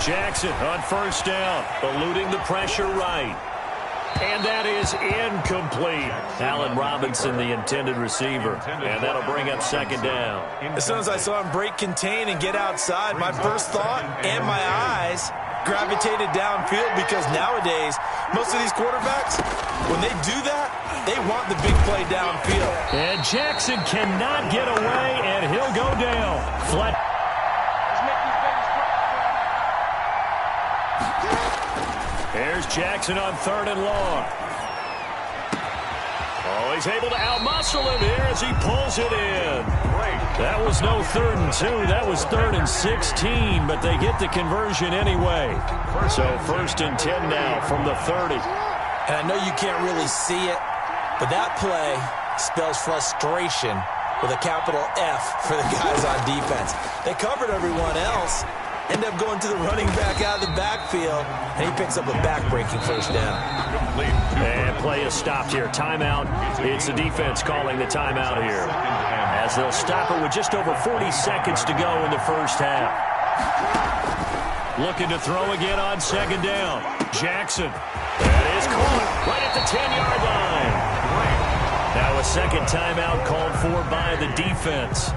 Jackson on first down, eluding the pressure right. And that is incomplete. Allen Robinson, the intended receiver. And that'll bring up second down. As soon as I saw him break contain and get outside, my first thought and my eyes gravitated downfield, because nowadays, most of these quarterbacks, when they do that, they want the big play downfield. And Jackson cannot get away, and he'll go down. Flat. Here's Jackson on 3rd and long. Oh, he's able to outmuscle him here as he pulls it in. That was no 3rd and 2. That was 3rd and 16, but they get the conversion anyway. So 1st and 10 now from the 30. And I know you can't really see it, but that play spells frustration with a capital F for the guys on defense. They covered everyone else. End up going to the running back out of the backfield, and he picks up a back-breaking first down. And play is stopped here. Timeout. It's the defense calling the timeout here, as they'll stop it with just over 40 seconds to go in the first half. Looking to throw again on 2nd down. Jackson. That is caught right at the 10-yard line. Now a second timeout called for by the defense,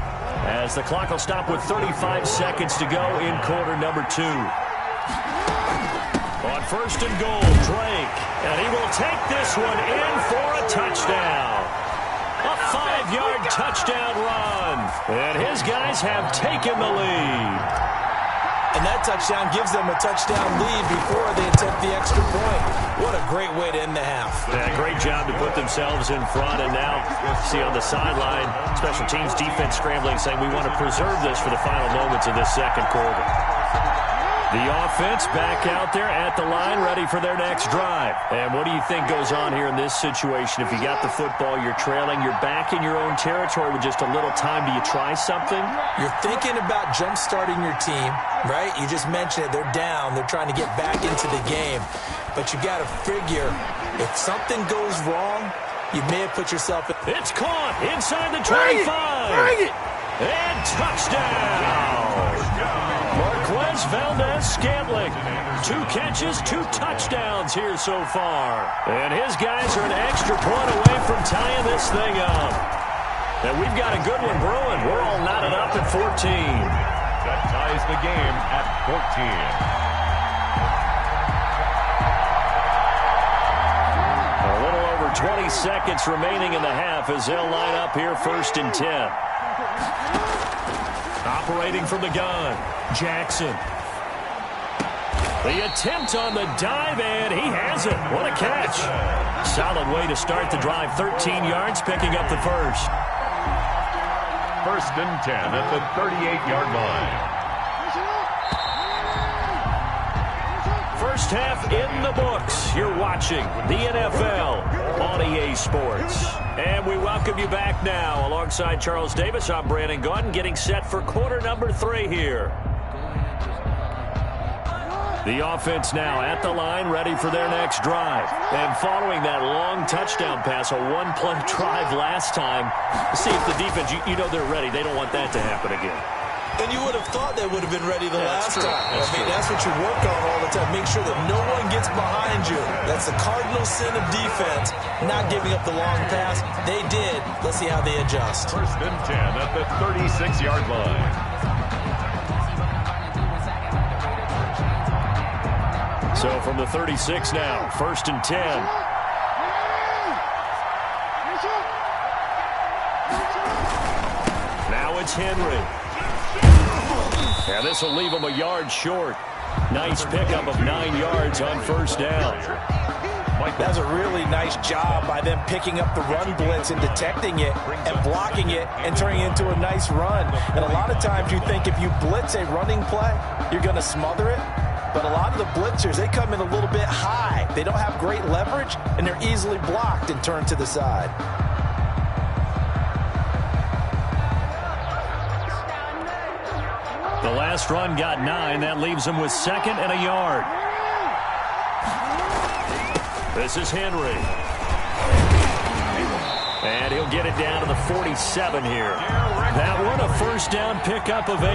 as the clock will stop with 35 seconds to go in quarter number 2. On 1st and goal, Drake. And he will take this one in for a touchdown. A 5-yard touchdown run. And his guys have taken the lead. And that touchdown gives them a touchdown lead before they attempt the extra point. What a great way to end the half. Yeah, great job to put themselves in front. And now, see on the sideline, special teams defense scrambling, saying we want to preserve this for the final moments of this second quarter. The offense back out there at the line, ready for their next drive. And what do you think goes on here in this situation? If you got the football, you're trailing, you're back in your own territory with just a little time. Do you try something? You're thinking about jump-starting your team, right? You just mentioned it. They're down. They're trying to get back into the game. But you got to figure, if something goes wrong, you may have put yourself in. It's caught inside the 25. Bring it. And touchdown. Marquez Valdez-Scantling. 2 catches, 2 touchdowns here so far. And his guys are an extra point away from tying this thing up. And we've got a good one brewing. We're all knotted up at 14. That ties the game at 14. A little over 20 seconds remaining in the half as they'll line up here 1st and 10. Operating from the gun, Jackson. The attempt on the dive, and he has it. What a catch. Solid way to start the drive. 13 yards, picking up the first. 1st and 10 at the 38-yard line. First half in the books. You're watching the NFL on EA Sports. And we welcome you back now. Alongside Charles Davis, I'm Brandon Gaudin, getting set for quarter number 3 here. The offense now at the line, ready for their next drive. And following that long touchdown pass, a one-play drive last time, see if the defense, you know they're ready. They don't want that to happen again. And you would have thought they would have been ready the last time. That's what you work on all the time. Make sure that no one gets behind you. That's the cardinal sin of defense, not giving up the long pass. They did. Let's see how they adjust. 1st and 10 at the 36-yard line. So from the 36 now, 1st and 10. Now it's Henry. And this will leave him a yard short. Nice pickup of 9 yards on 1st down. That's a really nice job by them picking up the run blitz and detecting it and blocking it and turning it into a nice run. And a lot of times you think if you blitz a running play, you're going to smother it. But a lot of the blitzers, they come in a little bit high. They don't have great leverage, and they're easily blocked and turned to the side. The last run got 9. That leaves him with 2nd and a yard. This is Henry. And he'll get it down to the 47 here. That one a first down pickup of 8.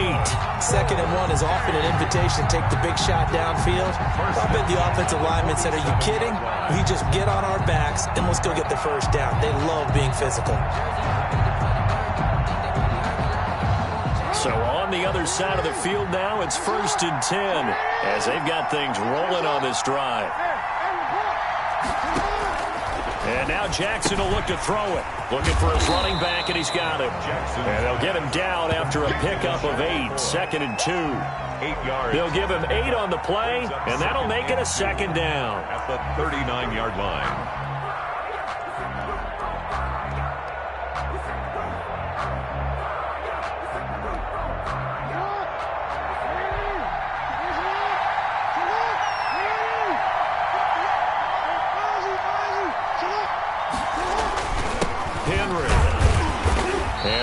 2nd and 1 is often an invitation to take the big shot downfield. I bet the offensive lineman said, are you kidding? We just get on our backs and let's go get the first down. They love being physical. So on the other side of the field now, it's 1st and 10 as they've got things rolling on this drive. And now Jackson will look to throw it. Looking for his running back, and he's got him. And they'll get him down after a pickup of 8, 2nd and 2. 8 yards. They'll give him 8 on the play, and that'll make it a 2nd down. At the 39-yard line.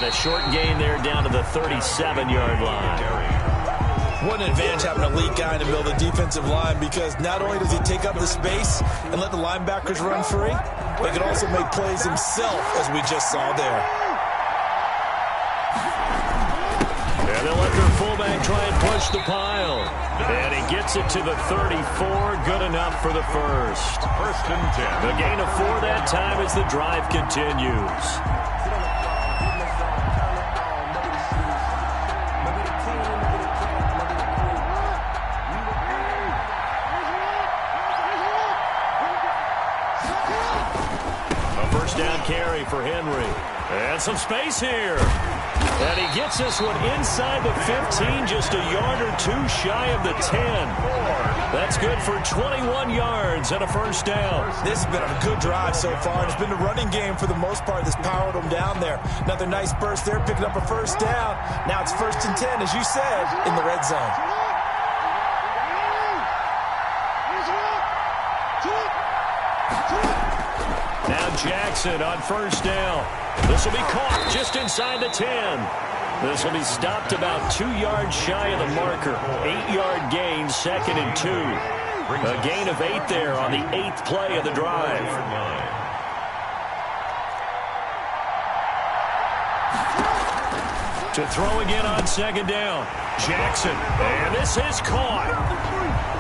Short gain there down to the 37-yard line. What an advantage having a elite guy in the middle of the defensive line, because not only does he take up the space and let the linebackers run free, but he can also make plays himself, as we just saw there. And they'll let their fullback try and push the pile. And he gets it to the 34. Good enough for the first. 1st and 10. The gain of 4 that time as the drive continues. Down carry for Henry. And some space here. And he gets this one inside the 15, just a yard or 2 shy of the 10. That's good for 21 yards and a first down. This has been a good drive so far. It's been a running game for the most part that's powered them down there. Another nice burst there, picking up a first down. Now it's 1st and 10, as you said, in the red zone. Now Jackson on first down. This will be caught just inside the 10. This will be stopped about 2 yards shy of the marker. 8-yard gain, 2nd and 2. A gain of 8 there on the 8th play of the drive. To throw again on 2nd down. Jackson, and this is caught.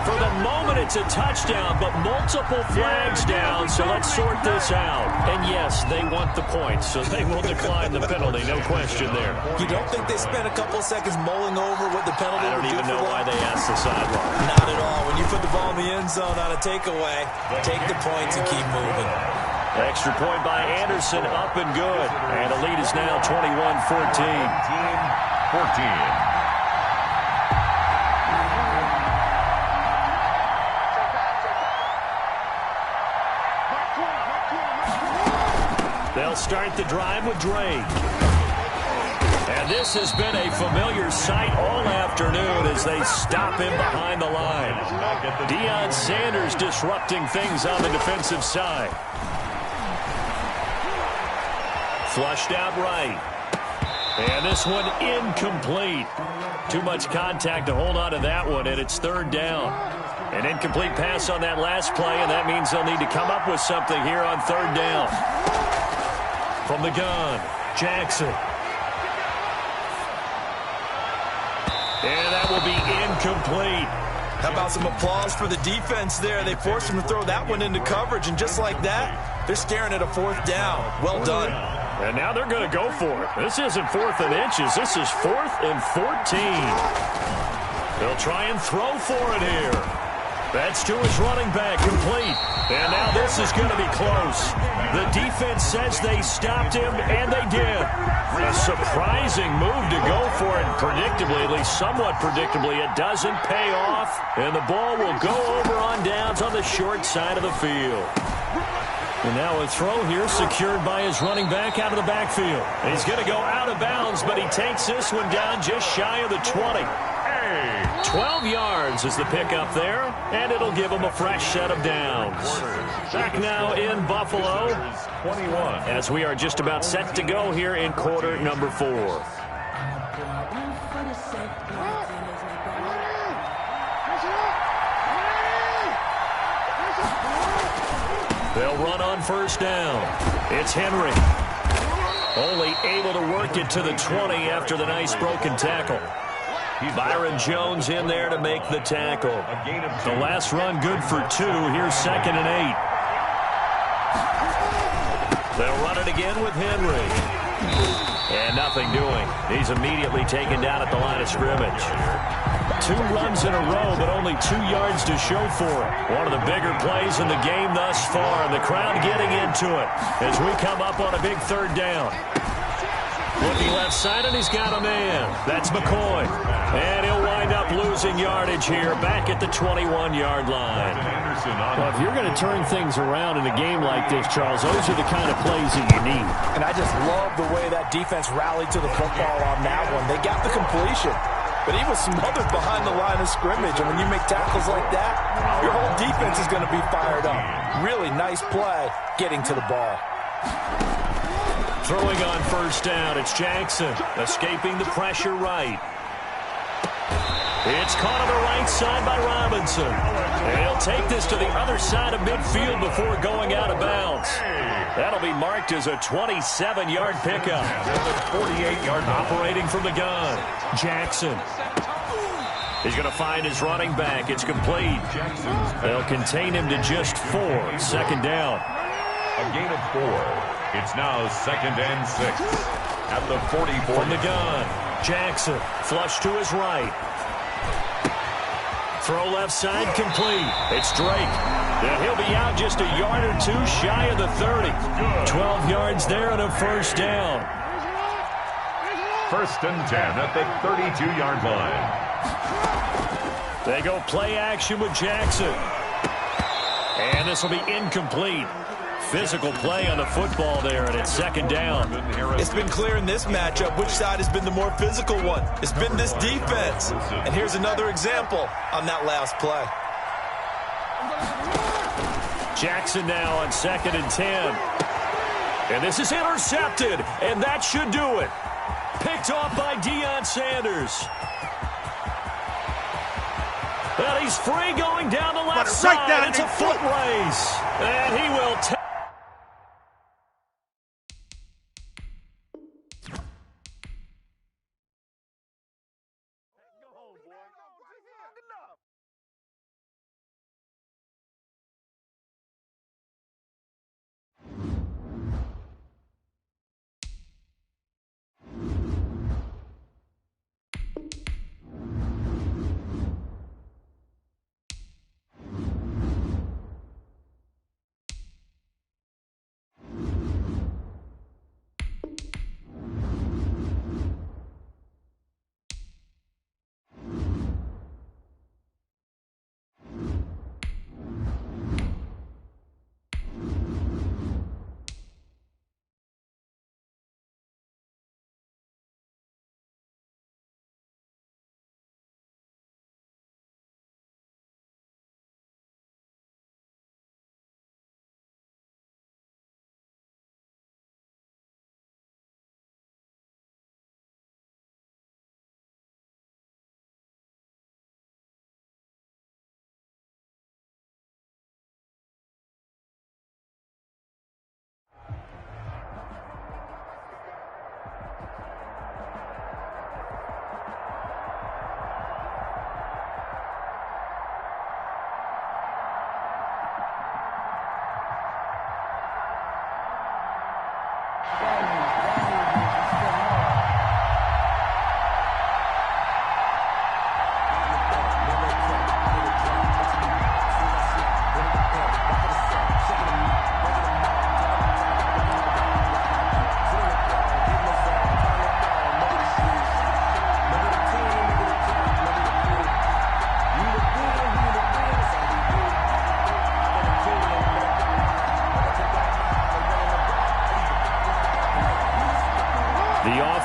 For the moment, it's a touchdown, but multiple flags down, so let's sort this out. And yes, they want the points, so they will decline the penalty, no question there. You don't think they spent a couple seconds mulling over what the penalty would do for them? I don't even know why they asked the sideline. Not at all. When you put the ball in the end zone on a takeaway, take the points and keep moving. Extra point by Anderson, up and good. And the lead is now 21-14. 14. They'll start the drive with Drake. And this has been a familiar sight all afternoon as they stop him behind the line. Deion Sanders disrupting things on the defensive side. Flushed out right. And this one incomplete. Too much contact to hold on to that one, and it's 3rd down. An incomplete pass on that last play, and that means they'll need to come up with something here on 3rd down. From the gun, Jackson. And that will be incomplete. How about some applause for the defense there? They forced him to throw that one into coverage, and just like that, they're staring at a 4th down. Well done. And now they're going to go for it. This isn't 4th and inches. This is 4th and 14. They'll try and throw for it here. That's to his running back, complete. And now this is going to be close. The defense says they stopped him, and they did. A surprising move to go for it. Predictably, at least somewhat predictably, it doesn't pay off. And the ball will go over on downs on the short side of the field. And now a throw here secured by his running back out of the backfield. And he's going to go out of bounds, but he takes this one down just shy of the 20. 12 yards is the pickup there, and it'll give him a fresh set of downs. Back now in Buffalo 21. as we are just about set to go here in quarter number 4. They'll run on first down. It's Henry. Only able to work it to the 20 after the nice broken tackle. Byron Jones in there to make the tackle. The last run good for 2. Here's 2nd and 8. They'll run it again with Henry. And nothing doing. He's immediately taken down at the line of scrimmage. 2 runs in a row, but only 2 yards to show for it. One of the bigger plays in the game thus far, and the crowd getting into it as we come up on a big 3rd down. Looking left side, and he's got a man. That's McCoy. And he'll wind up losing yardage here back at the 21-yard line. Well, if you're going to turn things around in a game like this, Charles, those are the kind of plays that you need. And I just love the way that defense rallied to the football on that one. They got the completion, but he was smothered behind the line of scrimmage. And when you make tackles like that, your whole defense is going to be fired up. Really nice play getting to the ball. Throwing on 1st down, it's Jackson, escaping the pressure right. It's caught on the right side by Robinson. And he'll take this to the other side of midfield before going out of bounds. That'll be marked as a 27-yard pickup. 48-yard operating from the gun. Jackson. He's going to find his running back. It's complete. They'll contain him to just 4. 2nd down. A gain of 4. It's now 2nd and 6 at the 44. From the gun, Jackson, flush to his right. Throw left side, complete. It's Drake. And he'll be out just a yard or 2 shy of the 30. 12 yards there and a 1st down. 1st and 10 at the 32-yard line. They go play action with Jackson. And this will be incomplete. Physical play on the football there, and it's 2nd down. It's been clear in this matchup which side has been the more physical one. It's been this defense. And here's another example on that last play. Jackson now on 2nd and 10. And this is intercepted, and that should do it. Picked off by Deion Sanders. And he's free going down the left side. It's a foot race. And he will take.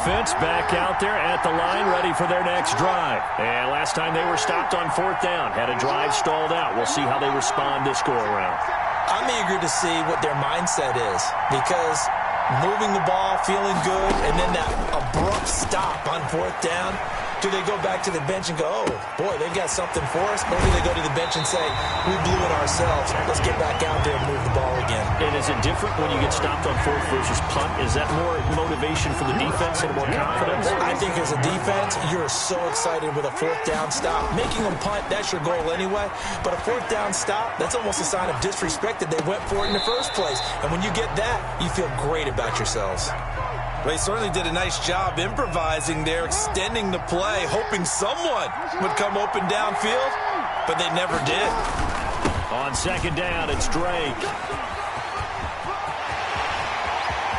Offense back out there at the line, ready for their next drive. And last time they were stopped on 4th down, had a drive stalled out. We'll see how they respond this go-around. I'm eager to see what their mindset is, because moving the ball, feeling good, and then that abrupt stop on 4th down, Do they go back to the bench and go, oh, boy, they've got something for us? Or do they go to the bench and say, we blew it ourselves. Let's get back out there and move the ball again. And is it different when you get stopped on fourth versus punt? Is that more motivation for the defense and more confidence? I think as a defense, you're so excited with a fourth down stop. Making them punt, that's your goal anyway. But a fourth down stop, that's almost a sign of disrespect that they went for it in the first place. And when you get that, you feel great about yourselves. They certainly did a nice job improvising there, extending the play, hoping someone would come open downfield, but they never did. On second down, it's Drake.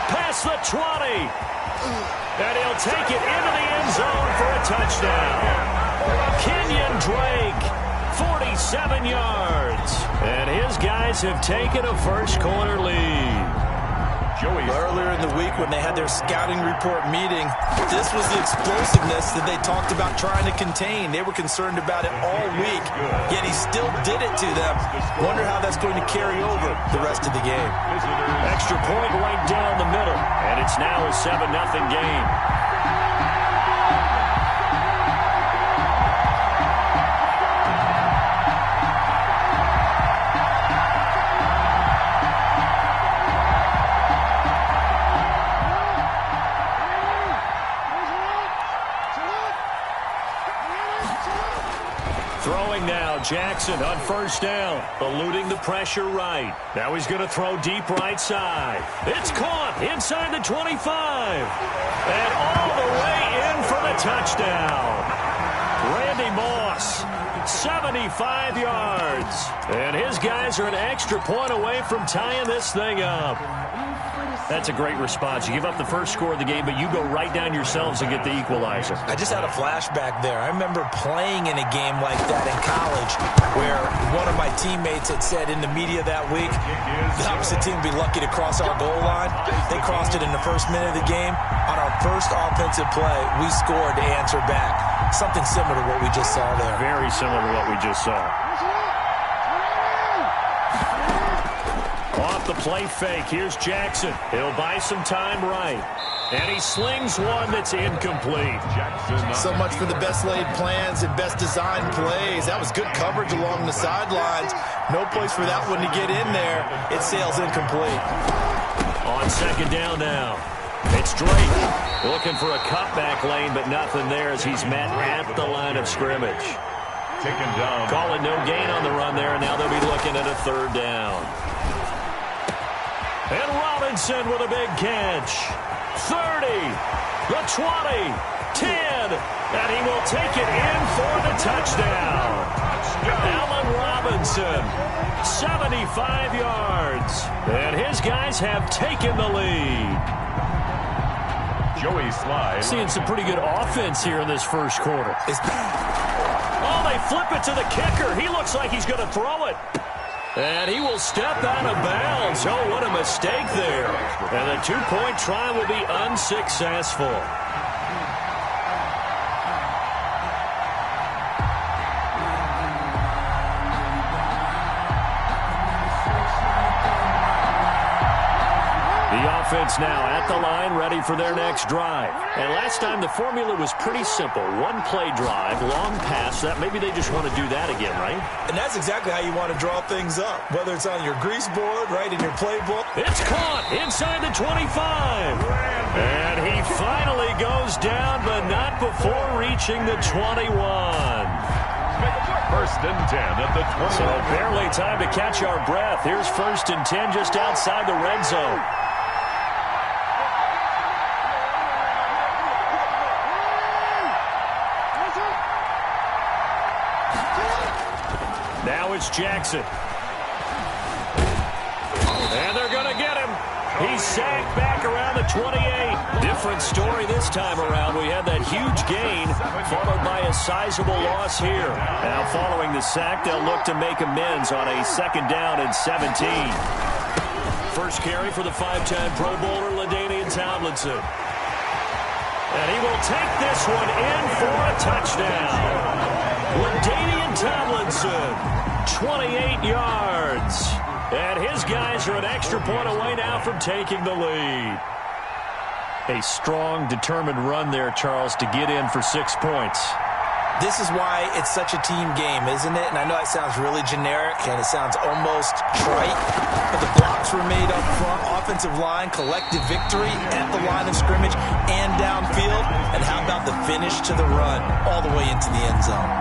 Past the 20. And he'll take it into the end zone for a touchdown. Kenyon Drake, 47 yards. And his guys have taken a first-quarter lead. Earlier in the week when they had their scouting report meeting, this was the explosiveness that they talked about trying to contain. They were concerned about it all week, yet he still did it to them. Wonder how that's going to carry over the rest of the game. Extra point right down the middle, and it's now a 7-0 game. Throwing now, Jackson on first down, eluding the pressure right. Now he's going to throw deep right side. It's caught inside the 25. And all the way in for the touchdown. Randy Moss, 75 yards. And his guys are an extra point away from tying this thing up. That's a great response. You give up the first score of the game, but you go right down yourselves and get the equalizer. I just had a flashback there. I remember playing in a game like that in college where one of my teammates had said in the media that week, the opposite team would be lucky to cross our goal line. They crossed it in the first minute of the game. On our first offensive play, we scored to answer back. Something similar to what we just saw there. Very similar to what we just saw. Off the play fake, here's Jackson. He'll buy some time right. And he slings one that's incomplete. So much for the best laid plans and best designed plays. That was good coverage along the sidelines. No place for that one to get in there. It sails incomplete. On second down now, it's Drake. Looking for a cutback lane, but nothing there as he's met at the line of scrimmage. Taken down. Call it no gain on the run there, and now they'll be looking at a third down. And Robinson with a big catch. 30, the 20, 10, and he will take it in for the touchdown. Allen Robinson, 75 yards. And his guys have taken the lead. Joey Slide. Seeing some pretty good offense here in this first quarter. Oh, they flip it to the kicker. He looks like he's going to throw it. And he will step out of bounds. Oh, what a mistake there. And the two-point try will be unsuccessful. The offense now at the line, ready for their next drive. And last time the formula was pretty simple. One play drive, long pass. That maybe they just want to do that again, right? And that's exactly how you want to draw things up, whether it's on your grease board, right, in your playbook. It's caught inside the 25. And he finally goes down, but not before reaching the 21. First and 10 at the 20. So barely time to catch our breath. Here's first and 10 just outside the red zone. Now it's Jackson. And they're going to get him. He's sacked back around the 28. Different story this time around. We had that huge gain followed by a sizable loss here. Now following the sack, they'll look to make amends on a second down and 17. First carry for the five-time Pro Bowler, LaDainian Tomlinson. And he will take this one in for a touchdown. LaDainian Tomlinson, 28 yards. And his guys are an extra point away now from taking the lead. A strong, determined run there, Charles, to get in for 6 points. This is why it's such a team game, isn't it? And I know it sounds really generic and it sounds almost trite, but the blocks were made up front, offensive line, collective victory at the line of scrimmage and downfield. And how about the finish to the run all the way into the end zone?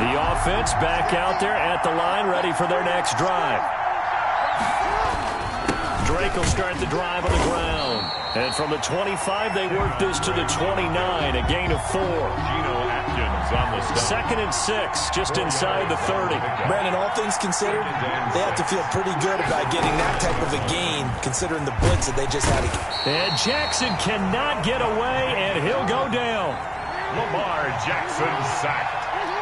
The offense back out there at the line, ready for their next drive. Drake will start the drive on the ground. And from the 25, they work this to the 29, a gain of 4. On the stop. 2nd and 6, just inside the 30. Brandon, all things considered, they have to feel pretty good about getting that type of a gain, considering the blitz that they just had. And Jackson cannot get away, and he'll go down. Lamar Jackson sacked.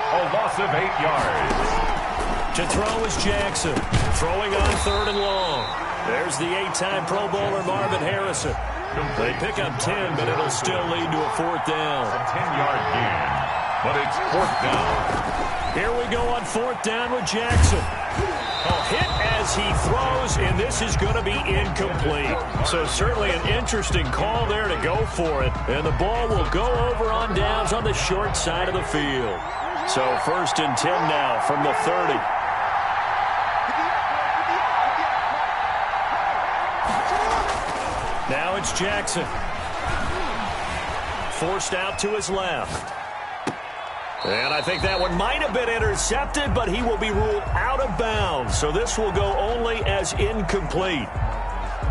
A loss of 8 yards. To throw is Jackson, throwing on 3rd and long. There's the 8-time Pro Bowler Marvin Harrison. They pick up 10, but it'll still lead to a 4th down. A 10-yard gain, but it's 4th down. Here we go on 4th down with Jackson. A hit as he throws, and this is going to be incomplete. So certainly an interesting call there to go for it. And the ball will go over on downs on the short side of the field. So 1st and 10 now from the 30. Now it's Jackson. Forced out to his left. And I think that one might have been intercepted, but he will be ruled out of bounds. So this will go only as incomplete.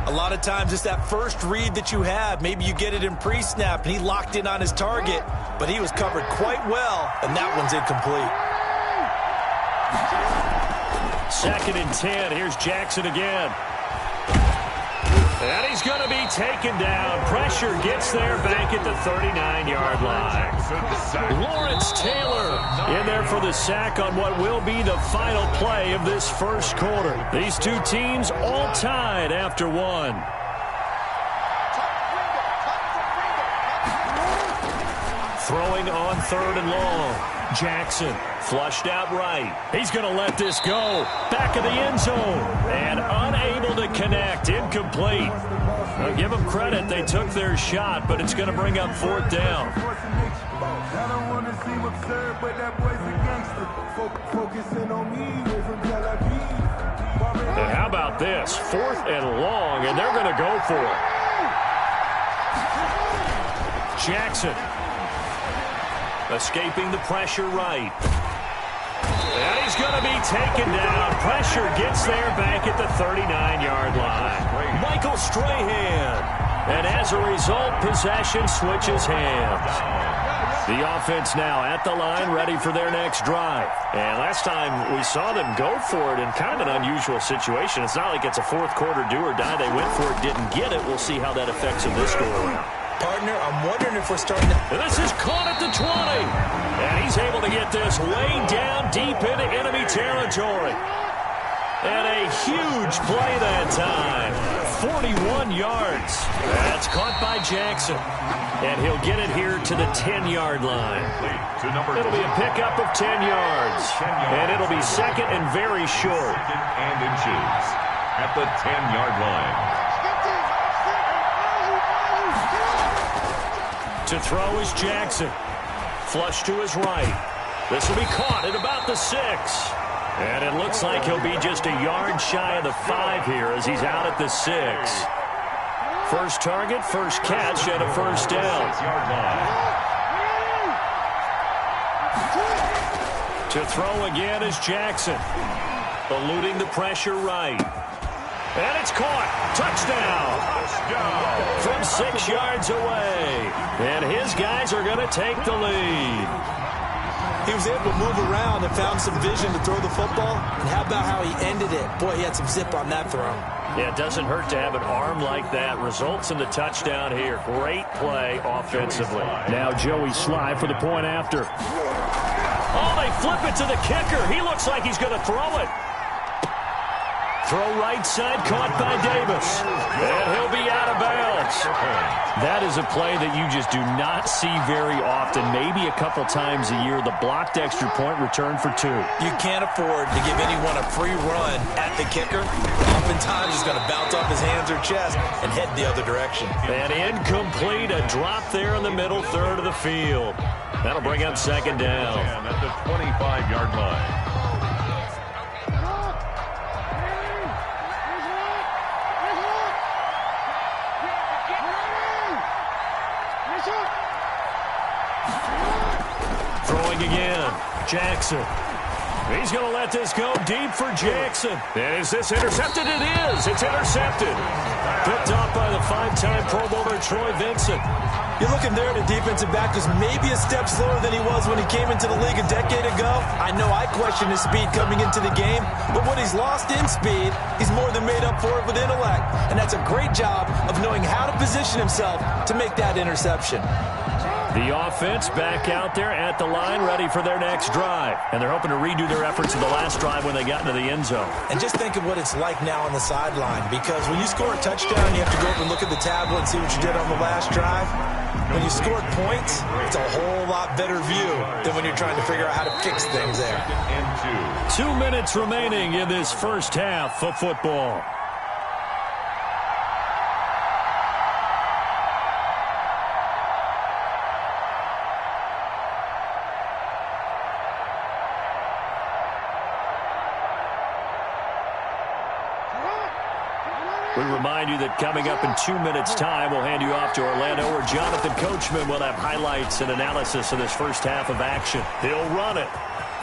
A lot of times it's that first read that you have. Maybe you get it in pre-snap, and he locked in on his target, but he was covered quite well, and that one's incomplete. 2nd and 10. Here's Jackson again. And he's going to be taken down. Pressure gets there back at the 39-yard line. Lawrence Taylor in there for the sack on what will be the final play of this first quarter. These two teams all tied after 1. Throwing on 3rd and long. Jackson flushed out right. He's going to let this go. Back of the end zone. And unable to connect. Incomplete. I'll give them credit. They took their shot, but it's going to bring up 4th down. And how about this? 4th and long, and they're going to go for it. Jackson. Escaping the pressure right. And he's going to be taken down. Pressure gets there back at the 39-yard line. Michael Strahan. And as a result, possession switches hands. The offense now at the line, ready for their next drive. And last time we saw them go for it in kind of an unusual situation. It's not like it's a 4th quarter do or die. They went for it, didn't get it. We'll see how that affects them this go-around. Partner, I'm wondering if we're starting to... And this is caught at the 20. And he's able to get this way down deep into enemy territory. And a huge play that time. 41 yards. That's caught by Jackson. And he'll get it here to the 10-yard line. It'll be a pickup of 10 yards. And it'll be 2nd and very short. 2nd and inches at the 10-yard line. To throw is Jackson. Flush to his right. This will be caught at about the 6. And it looks like he'll be just a yard shy of the 5 here as he's out at the 6. First target, first catch, and a 1st down. To throw again is Jackson. Eluding the pressure right. And it's caught. Touchdown. From 6 yards away. And his guys are going to take the lead. He was able to move around and found some vision to throw the football. And how about how he ended it? Boy, he had some zip on that throw. Yeah, it doesn't hurt to have an arm like that. Results in the touchdown here. Great play offensively. Now Joey Sly for the point after. Oh, they flip it to the kicker. He looks like he's going to throw it. Throw right side, caught by Davis. And he'll be out of bounds. yards. That is a play that you just do not see very often, maybe a couple times a year. The blocked extra point return for 2. You can't afford to give anyone a free run at the kicker. Oftentimes, he's going to bounce off his hands or chest and head the other direction. And incomplete, a drop there in the middle third of the field. That'll bring up second down. At the 25-yard line. Throwing again, Jackson. He's going to let this go deep for Jackson. And is this intercepted? It is. It's intercepted. Picked off by the 5-time Pro Bowler Troy Vincent. You're looking there at a defensive back who's maybe a step slower than he was when he came into the league a decade ago. I know I questioned his speed coming into the game, but what he's lost in speed, he's more than made up for it with intellect. And that's a great job of knowing how to position himself to make that interception. The offense back out there at the line, ready for their next drive. And they're hoping to redo their efforts in the last drive when they got into the end zone. And just think of what it's like now on the sideline, because when you score a touchdown, you have to go up and look at the tablet and see what you did on the last drive. When you scored points, it's a whole lot better view than when you're trying to figure out how to fix things there. 2 minutes remaining in this first half of football. We remind you that coming up in 2 minutes' time, we'll hand you off to Orlando, where Jonathan Coachman will have highlights and analysis of this first half of action. He'll run it.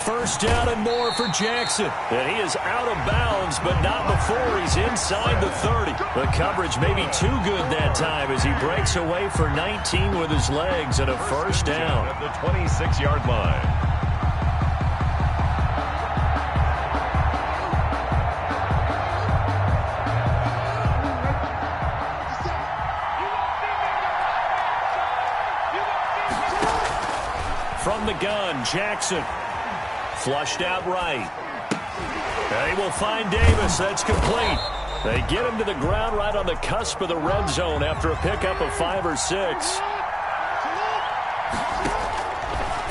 First down and more for Jackson. And he is out of bounds, but not before he's inside the 30. The coverage may be too good that time as he breaks away for 19 with his legs and a first down. At the 26-yard line. From the gun, Jackson. Flushed out right. They will find Davis. That's complete. They get him to the ground right on the cusp of the red zone after a pickup of 5 or 6.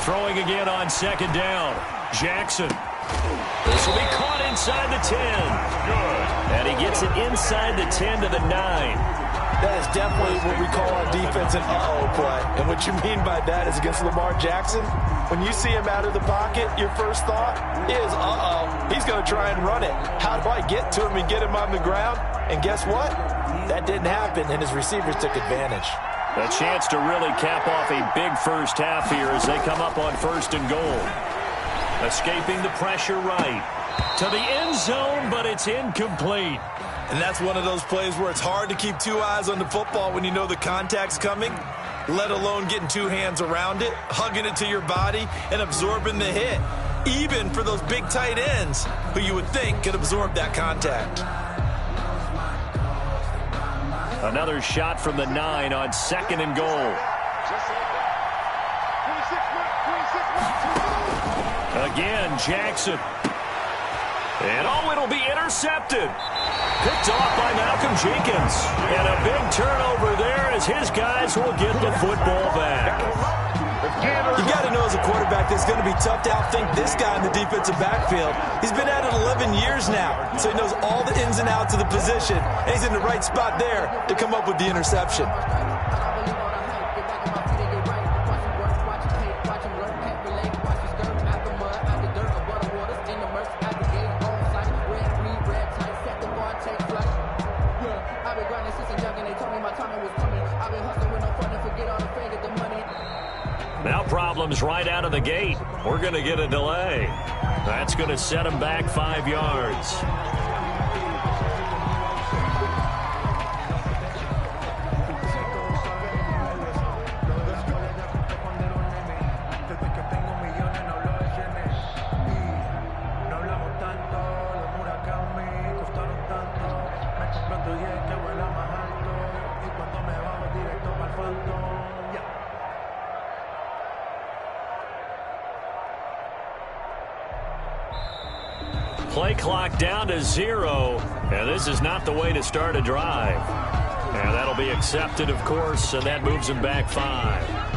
Throwing again on second down. Jackson. This will be caught inside the 10. Good. And he gets it inside the 10 to the 9. That is definitely what we call on defense an uh-oh play. And what you mean by that is against Lamar Jackson, when you see him out of the pocket, your first thought is, uh-oh, he's going to try and run it. How do I get to him and get him on the ground? And guess what? That didn't happen, and his receivers took advantage. A chance to really cap off a big first half here as they come up on first and goal. Escaping the pressure right. To the end zone, but it's incomplete. And that's one of those plays where it's hard to keep 2 eyes on the football when you know the contact's coming, let alone getting 2 hands around it, hugging it to your body, and absorbing the hit, even for those big tight ends who you would think could absorb that contact. Another shot from the 9 on second and goal. Again, Jackson. And it'll be intercepted. Picked off by Malcolm Jenkins. And a big turnover there as his guys will get the football back. You got to know as a quarterback that it's going to be tough to outthink this guy in the defensive backfield. He's been at it 11 years now, so he knows all the ins and outs of the position. And he's in the right spot there to come up with the interception. Now problems right out of the gate. We're going to get a delay. That's going to set him back 5 yards. Play clock down to 0, and this is not the way to start a drive. And that'll be accepted, of course, and that moves him back 5.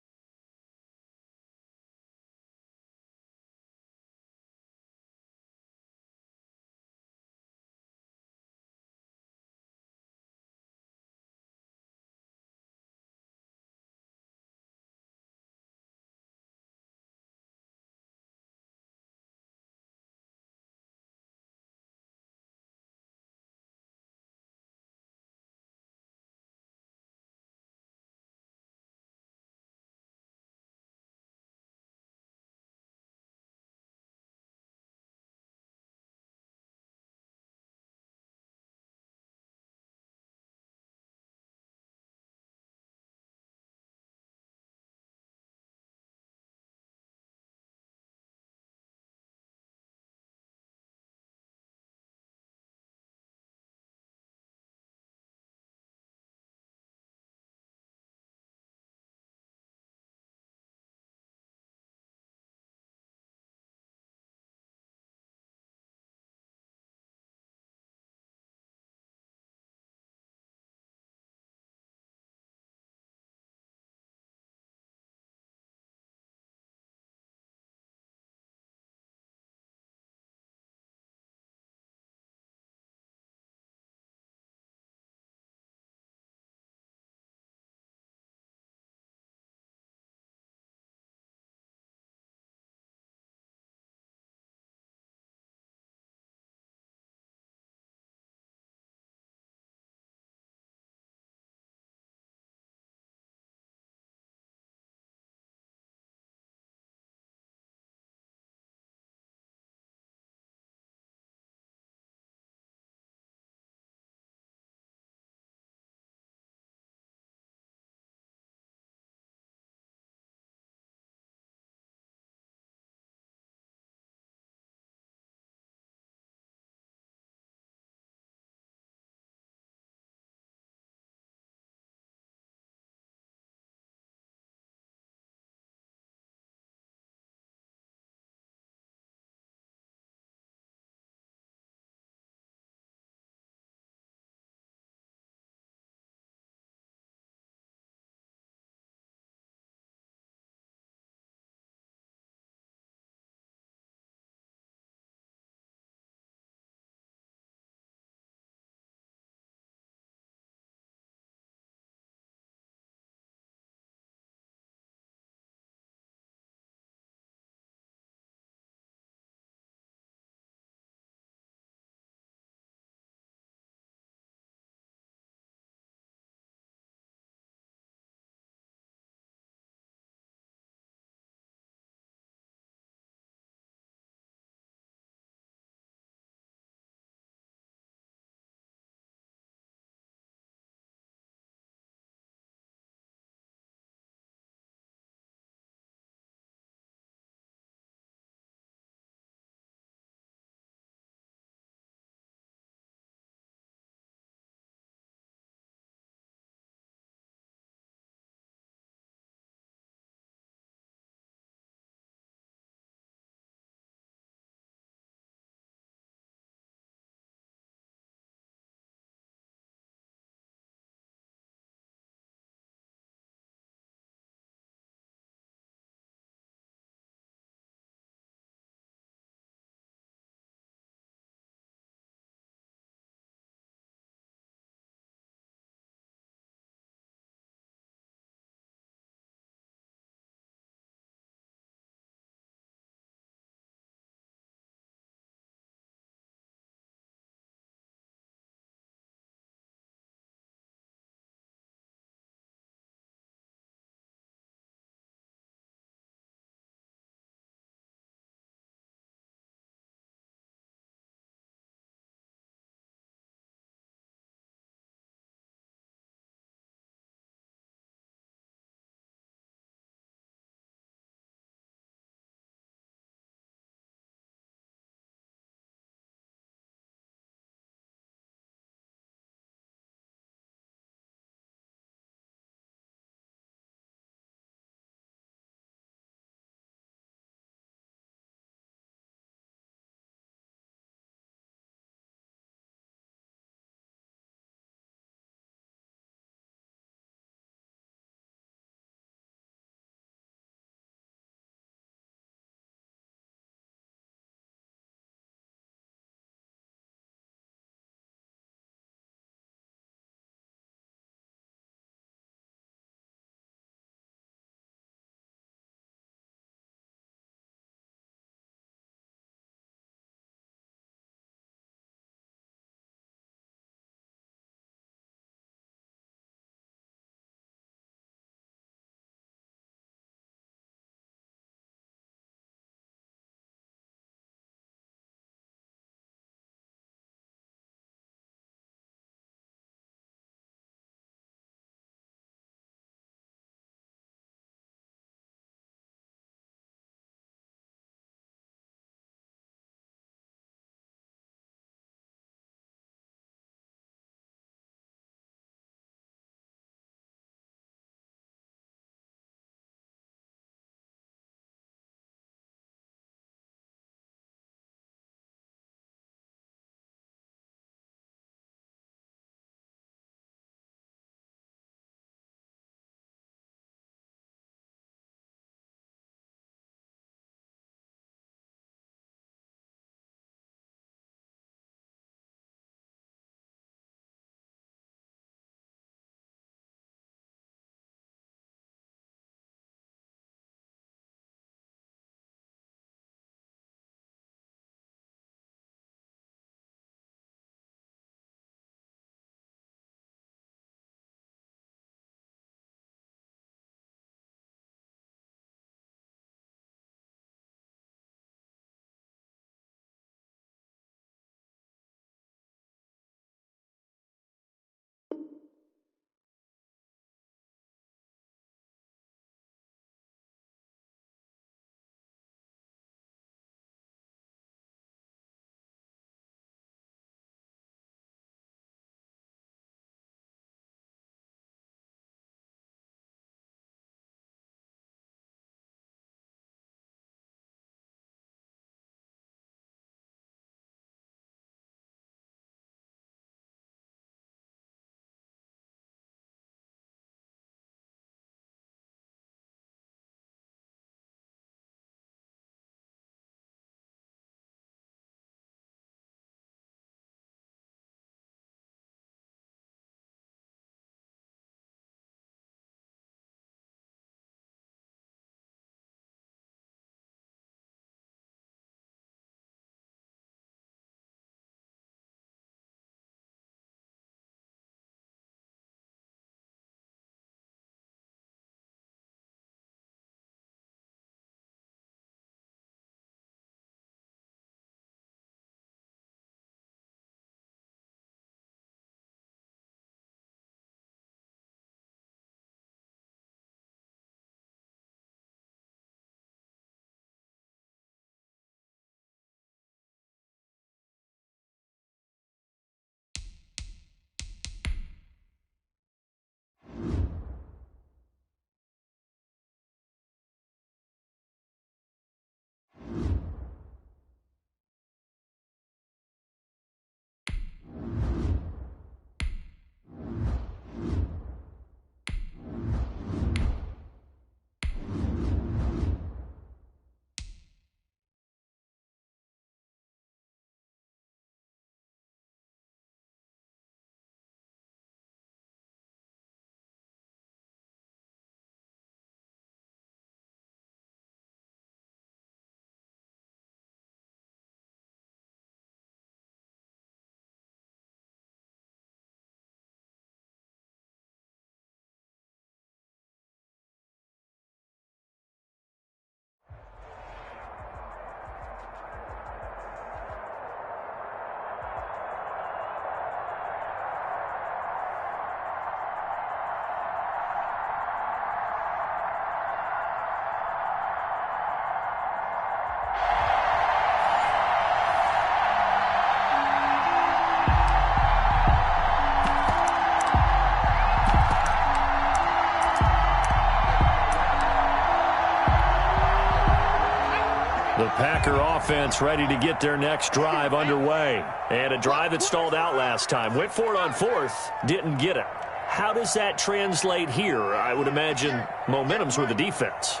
The Packer offense ready to get their next drive underway. And a drive that stalled out last time. Went for it on fourth, didn't get it. How does that translate here? I would imagine momentum's with the defense.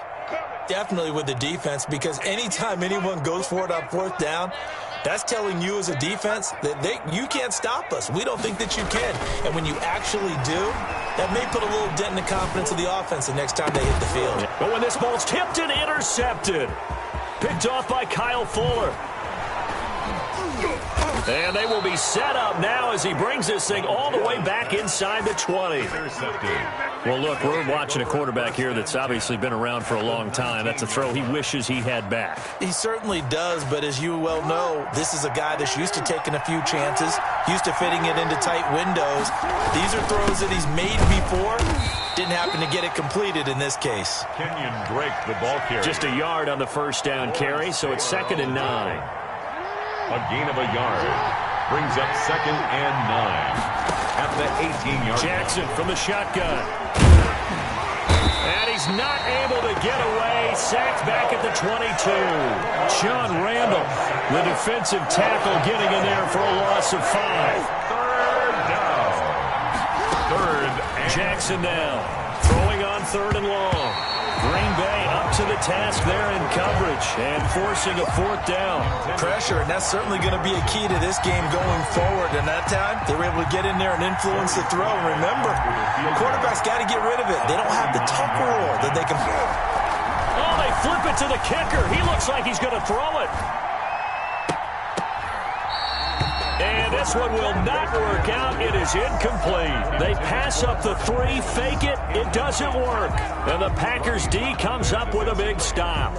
Definitely with the defense, because anytime anyone goes for it on fourth down, that's telling you as a defense that you can't stop us. We don't think that you can. And when you actually do, that may put a little dent in the confidence of the offense the next time they hit the field. But when this ball's tipped and intercepted, picked off by Kyle Fuller. And they will be set up now as he brings this thing all the way back inside the 20. Well, look, we're watching a quarterback here that's obviously been around for a long time. That's a throw he wishes he had back. He certainly does, but as you well know, this is a guy that's used to taking a few chances, used to fitting it into tight windows. These are throws that he's made before. Didn't happen to get it completed in this case. Kenyon Drake, the ball carrier. Just a yard on the first down carry, so it's 2nd and 9. A gain of a yard. Brings up 2nd and 9. At the 18-yard line. Jackson from the shotgun. And he's not able to get away. Sacked back at the 22. John Randall, the defensive tackle, getting in there for a loss of 5. Third down. Third and Jackson now. Throwing on 3rd and long. Green Bay up to the task there in coverage and forcing a 4th down. Pressure, and that's certainly going to be a key to this game going forward. And that time, they were able to get in there and influence the throw. Remember, quarterbacks got to get rid of it. They don't have the tuck rule that they can. Oh, they flip it to the kicker. He looks like he's going to throw it. And this one will not work out. It is incomplete. They pass up the 3, fake it. It doesn't work. And the Packers D comes up with a big stop.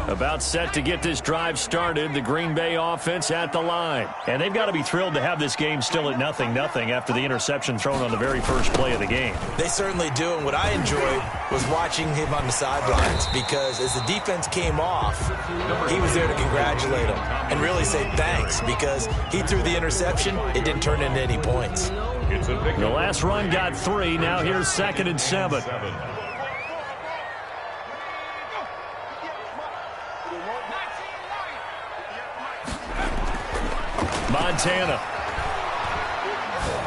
About set to get this drive started, the Green Bay offense at the line. And they've got to be thrilled to have this game still at 0-0 after the interception thrown on the very first play of the game. They certainly do, and what I enjoyed was watching him on the sidelines, because as the defense came off, he was there to congratulate him and really say thanks, because he threw the interception. It didn't turn into any points. The last run got 3. Now here's 2nd and 7. Montana.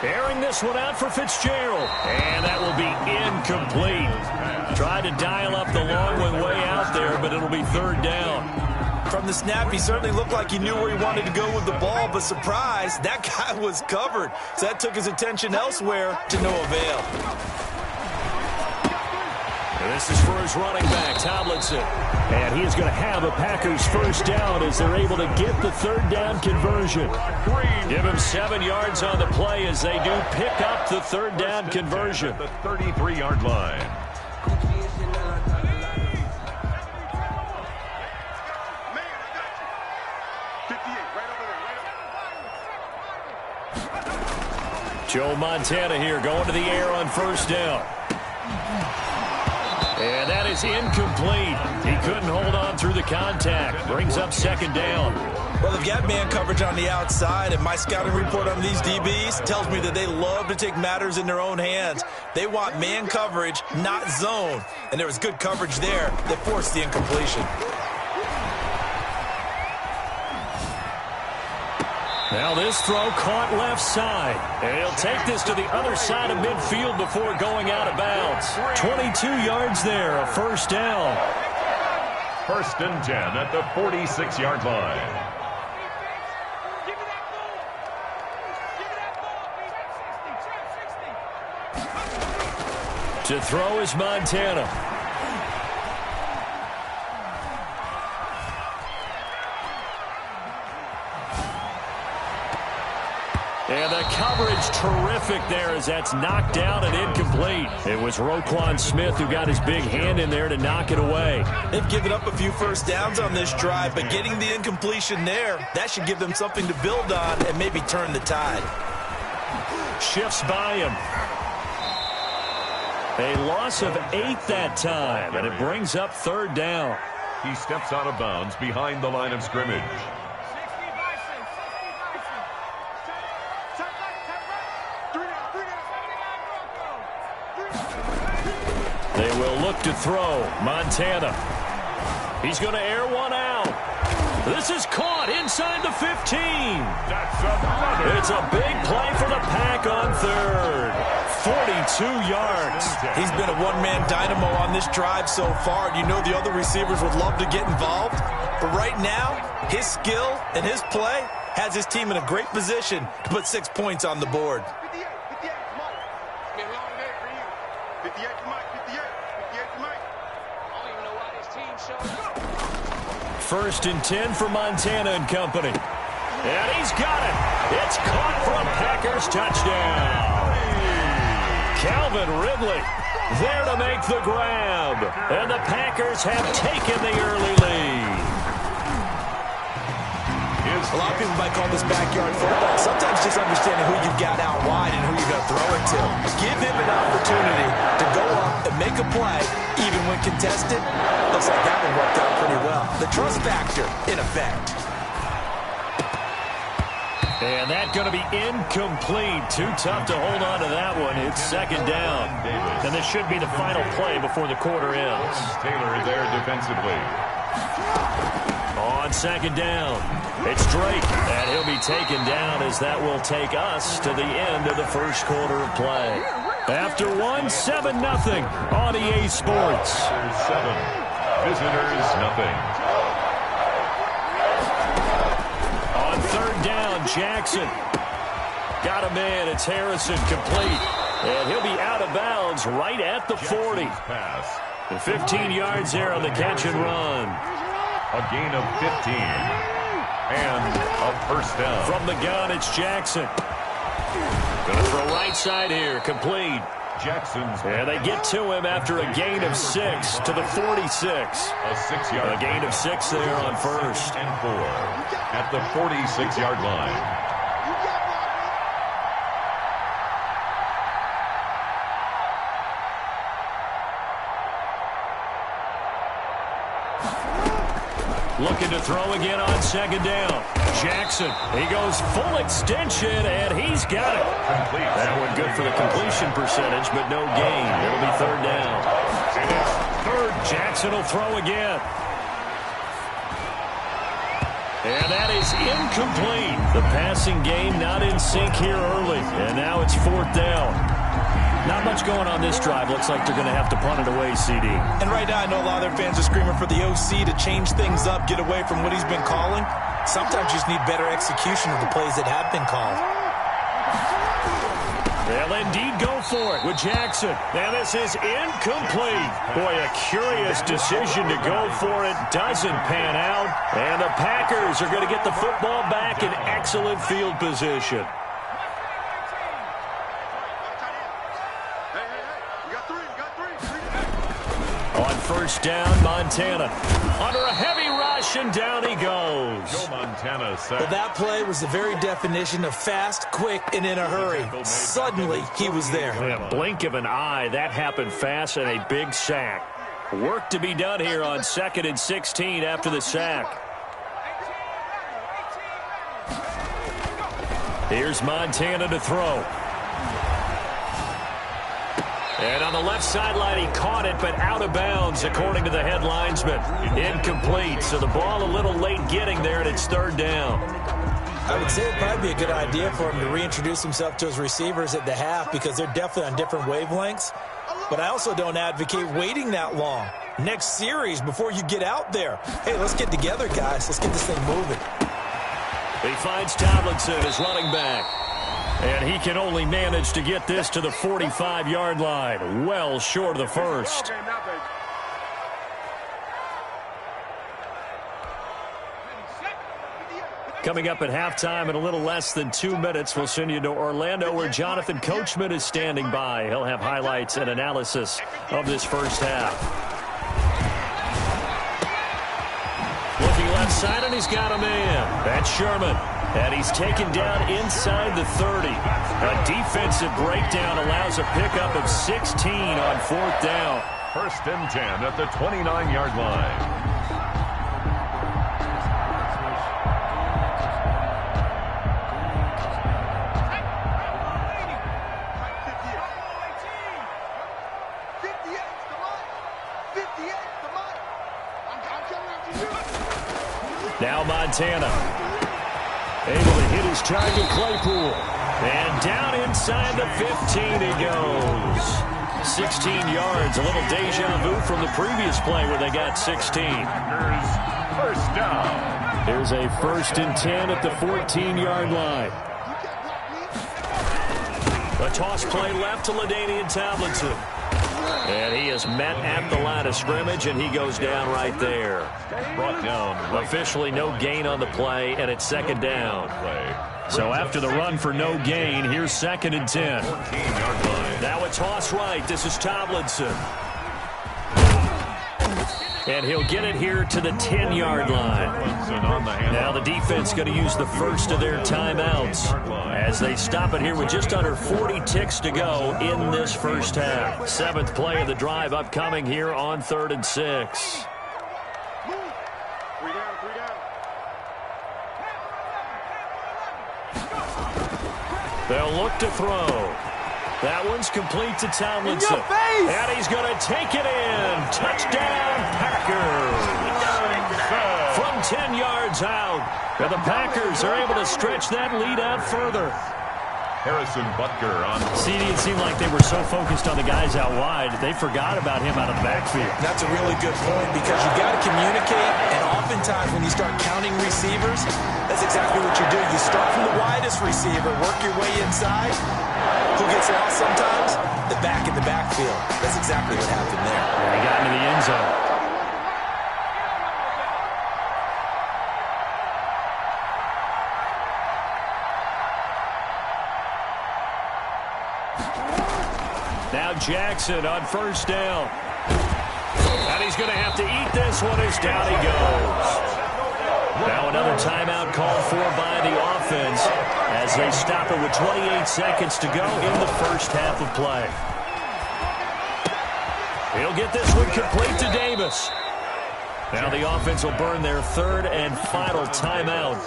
Airing this one out for Fitzgerald. And that will be incomplete. Tried to dial up the long one way out there, but it'll be 3rd down. From the snap, he certainly looked like he knew where he wanted to go with the ball, but surprise, that guy was covered. So that took his attention elsewhere to no avail. And this is for his running back, Tomlinson. And he is going to have a Packers 1st down as they're able to get the 3rd down conversion. Give him 7 yards on the play as they do pick up the 3rd down conversion. At the 33-yard line. Joe Montana here going to the air on 1st down. And that is incomplete. He couldn't hold on through the contact. Brings up 2nd down. Well, they've got man coverage on the outside, and my scouting report on these DBs tells me that they love to take matters in their own hands. They want man coverage, not zone. And there was good coverage there that forced the incompletion. Now this throw caught left side. And he'll take this to the other side of midfield before going out of bounds. 22 yards there, a 1st down. 1st and 10 at the 46-yard line. To throw is Montana. And the coverage terrific there as that's knocked down and incomplete. It was Roquan Smith who got his big hand in there to knock it away. They've given up a few 1st downs on this drive, but getting the incompletion there, that should give them something to build on and maybe turn the tide. Shifts by him. A loss of 8 that time, and it brings up 3rd down. He steps out of bounds behind the line of scrimmage. They will look to throw. Montana. He's going to air one out. This is caught inside the 15. It's a big play for the Pack on third. 42 yards. He's been a one-man dynamo on this drive so far, and you know the other receivers would love to get involved. But right now, his skill and his play has his team in a great position to put 6 points on the board. First and 10 for Montana and company. And he's got it. It's caught for a Packers touchdown. Calvin Ridley there to make the grab. And the Packers have taken the early lead. A lot of people might call this backyard football. Sometimes just understanding who you've got out wide and who you're going to throw it to. Give him an opportunity to go up and make a play, even when contested. Looks like that one worked out pretty well. The trust factor in effect. And that's going to be incomplete. Too tough to hold on to that one. It's second down. And this should be the final play before the quarter ends. Taylor there defensively. On second down, it's Drake, and he'll be taken down as that will take us to the end of the first quarter of play. After one, 7-0 on EA Sports. 7, visitors nothing. On third down, Jackson. Got him in. It's Harrison complete. And he'll be out of bounds right at the 40. Pass. And 15 yards there on the catch and run. A gain of 15. And a first down. From the gun, it's Jackson. Gonna throw right side here. Complete. Jackson's. And they get to him after a gain of 6 to the 46. A 6-yard. A gain of 6 there on first. And 4 at the 46-yard line. Looking to throw again on second down. Jackson, he goes full extension, and he's got it. Complete. That one good for the completion percentage, but no gain. It'll be third down. And it's third. Jackson will throw again. And that is incomplete. The passing game not in sync here early. And now it's fourth down. Not much going on this drive. Looks like they're going to have to punt it away, CD. And right now, I know a lot of their fans are screaming for the OC to change things up, get away from what he's been calling. Sometimes you just need better execution of the plays that have been called. They'll indeed go for it with Jackson. Now this is incomplete. Boy, a curious decision to go for it. Doesn't pan out. And the Packers are going to get the football back in excellent field position. On first down, Montana. Under a heavy rush, and down he goes. Joe Montana sack. Well, that play was the very definition of fast, quick, and in a hurry. Suddenly, he was there. In a blink of an eye, that happened fast, and a big sack. Work to be done here on 2nd and 16 after the sack. Here's Montana to throw. And on the left sideline, he caught it, but out of bounds, according to the head linesman. Incomplete, so the ball a little late getting there, and it's third down. I would say it'd probably be a good idea for him to reintroduce himself to his receivers at the half because they're definitely on different wavelengths. But I also don't advocate waiting that long. Next series, before you get out there. Hey, let's get together, guys. Let's get this thing moving. He finds Tomlinson as running back. And he can only manage to get this to the 45-yard line. Well short of the first. Coming up at halftime in a little less than 2 minutes, we'll send you to Orlando where Jonathan Coachman is standing by. He'll have highlights and analysis of this first half. Looking left side, and he's got a man. That's Sherman. And he's taken down inside the 30. A defensive breakdown allows a pickup of 16 on fourth down. First and 10 at the 29-yard line. I'm telling you. Now Montana. Able to hit his target, Claypool. And down inside the 15 he goes. 16 yards, a little deja vu from the previous play where they got 16. First down. Here's a 1st and 10 at the 14-yard line. A toss play left to LaDainian Tomlinson. And he is met at the line of scrimmage, and he goes down right there. Brought down. Right. Officially no gain on the play, and it's 2nd down. So after the run for no gain, here's 2nd and 10. 14-yard line. Now a toss right. This is Tomlinson. And he'll get it here to the 10-yard line. Now the defense going to use the first of their timeouts as they stop it here with just under 40 ticks to go in this first half. 7th play of the drive upcoming here on 3rd and 6. They'll look to throw. That one's complete to Tomlinson. And he's going to take it in. Touchdown, Packers. From 10 yards out. And the Packers are able to stretch that lead out further. Harrison Butker on. CD, it seemed like they were so focused on the guys out wide, they forgot about him out of the backfield. That's a really good point because you got to communicate, and oftentimes when you start counting receivers, that's exactly what you do. You start from the widest receiver, work your way inside. Who gets lost sometimes? The back in the backfield. That's exactly what happened there. And he got into the end zone. Now Jackson on 1st down. And he's going to have to eat this one as down he goes. Now another timeout called for by the offense as they stop it with 28 seconds to go in the first half of play. He'll get this one complete to Davis. Now the offense will burn their 3rd and final timeout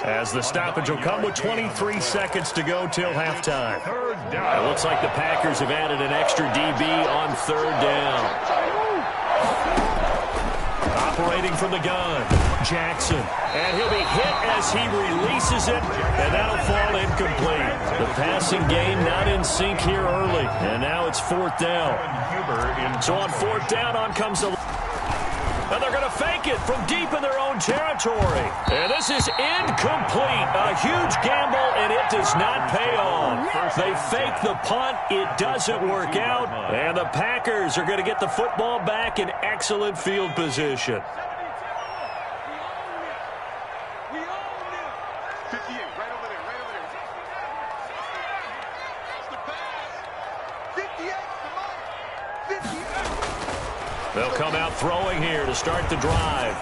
as the stoppage will come with 23 seconds to go till halftime. It looks like the Packers have added an extra DB on 3rd down. Operating from the gun, Jackson. And he'll be hit as he releases it, and that'll fall incomplete. The passing game not in sync here early, and now it's 4th down. So on 4th down, on comes the... And they're going to fake it from deep in their own territory. And this is incomplete. A huge gamble, and it does not pay off. They fake the punt. It doesn't work out. And the Packers are going to get the football back in excellent field position. They'll come out throwing here to start the drive.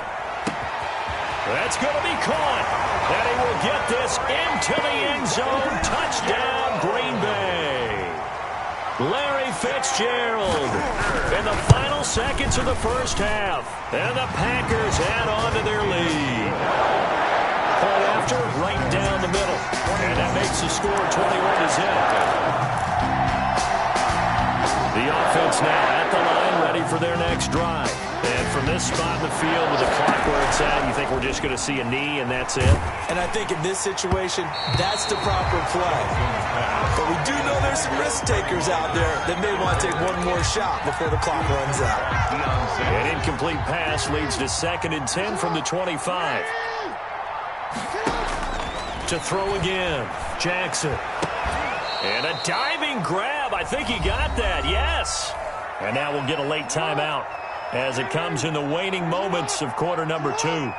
That's going to be caught. And he will get this into the end zone. Touchdown, Green Bay. Larry Fitzgerald in the final seconds of the first half. And the Packers add on to their lead. Point after, right down the middle. And that makes the score 21-0. The offense now at the line, ready for their next drive. And from this spot in the field with the clock where it's at, you think we're just going to see a knee and that's it? And I think in this situation, that's the proper play. But we do know there's some risk takers out there that may want to take one more shot before the clock runs out. An incomplete pass leads to 2nd and 10 from the 25. To throw again, Jackson. And a diving grab. I think he got that, yes. And now we'll get a late timeout as it comes in the waning moments of quarter number 2.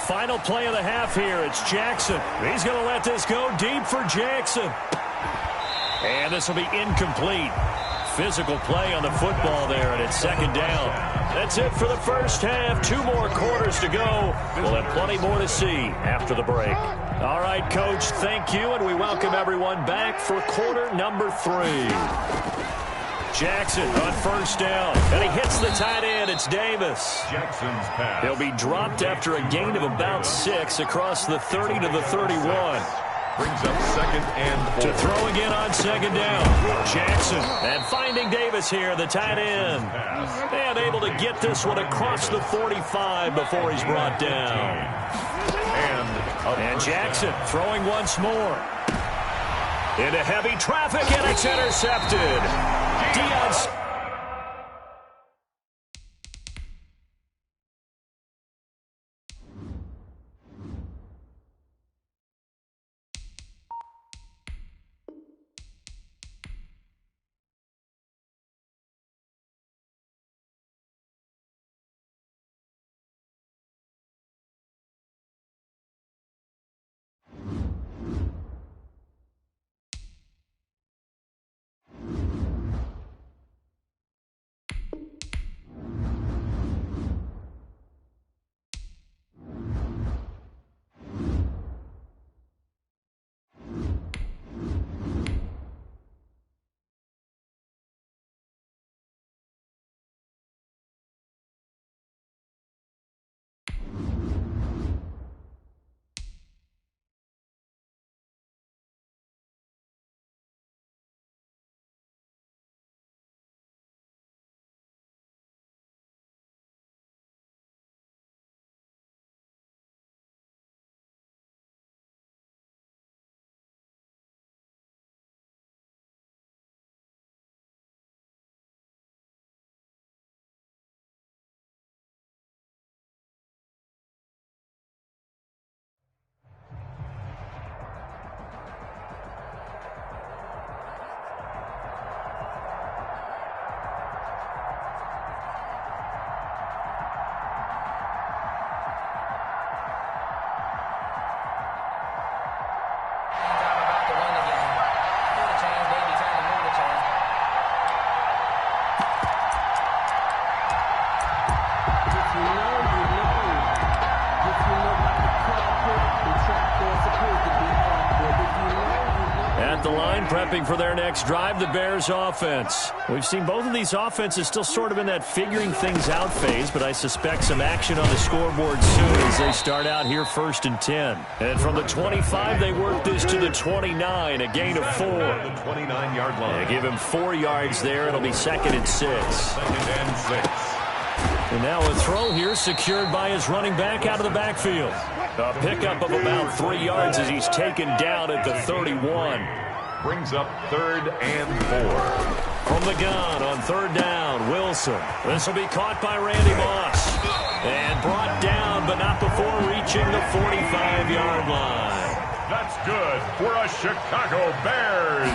Final play of the half here. It's Jackson. He's going to let this go deep for Jackson. And this will be incomplete. Physical play on the football there, and it's 2nd down. That's it for the first half. 2 more quarters to go. We'll have plenty more to see after the break. All right, Coach, thank you, and we welcome everyone back for quarter number 3. Jackson on 1st down, and he hits the tight end. It's Davis. Jackson's pass. He'll be dropped after a gain of about 6 across the 30 to the 31. Brings up second and 4. To throw again on second down. Jackson. And finding Davis here, the tight end. And able to get this one across the 45 before he's brought down. And Jackson throwing once more. Into heavy traffic, and it's intercepted. Dion's. At the line, prepping for their next drive, the Bears offense. We've seen both of these offenses still sort of in that figuring things out phase, but I suspect some action on the scoreboard soon as they start out here 1st and 10. And from the 25, they work this to the 29, a gain of 4. The 29-yard line. They give him 4 yards there. It'll be 2nd and 6. 2nd and 6. And now a throw here secured by his running back out of the backfield. A pickup of about 3 yards as he's taken down at the 31. Brings up 3rd and 4. From the gun on 3rd down, Wilson. This will be caught by Randy Moss. And brought down, but not before reaching the 45-yard line. That's good for a Chicago Bears.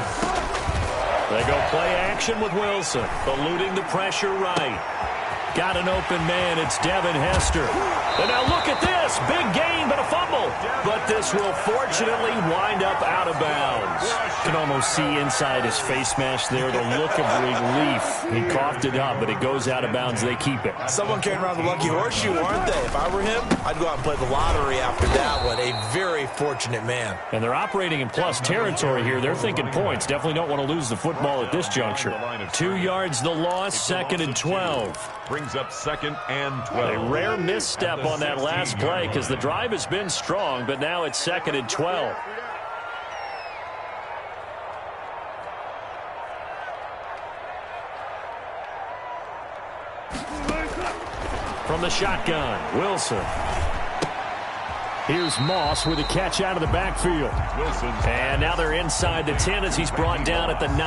They go play action with Wilson, eluding the pressure right. Got an open man. It's Devin Hester. And now look at this. Big gain, but a fumble. But this will fortunately wind up out of bounds. You can almost see inside his face mask there the look of relief. He coughed it up, but it goes out of bounds. They keep it. Someone came around the lucky horseshoe, aren't they? If I were him, I'd go out and play the lottery after that one. A very fortunate man. And they're operating in plus territory here. They're thinking points. Definitely don't want to lose the football at this juncture. 2 yards the loss, 2nd and 12. Brings up 2nd and 12. A rare misstep on that last play because the drive has been strong, but now it's 2nd and 12. From the shotgun, Wilson. Here's Moss with a catch out of the backfield. Wilson. And now they're inside the 10 as he's brought down at the 9.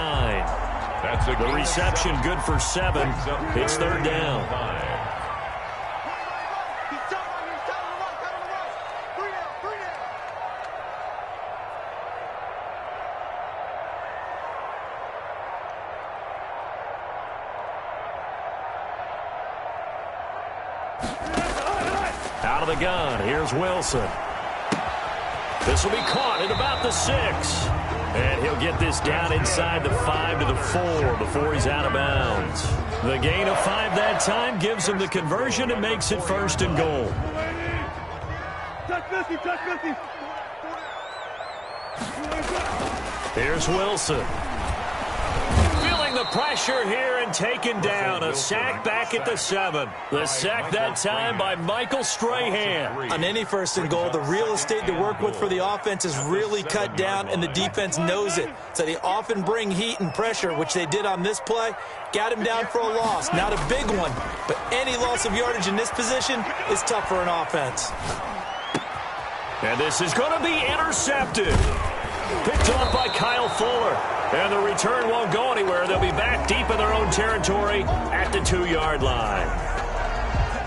That's a the reception good for 7. It's 3rd down. Out of the gun, here's Wilson. This will be caught at about the 6. And he'll get this down inside the 5 to the 4 before he's out of bounds. The gain of 5 that time gives him the conversion and makes it 1st and goal. Here's Wilson. Feeling the pressure here and taken down. A sack back at the 7. The sack that time by Michael Strahan. On any 1st and goal, the real estate to work with for the offense is really cut down, and the defense knows it. So they often bring heat and pressure, which they did on this play. Got him down for a loss. Not a big one, but any loss of yardage in this position is tough for an offense. And this is going to be intercepted. Picked off by Kyle Fuller. And the return won't go anywhere. They'll be back deep in their own territory at the 2-yard line.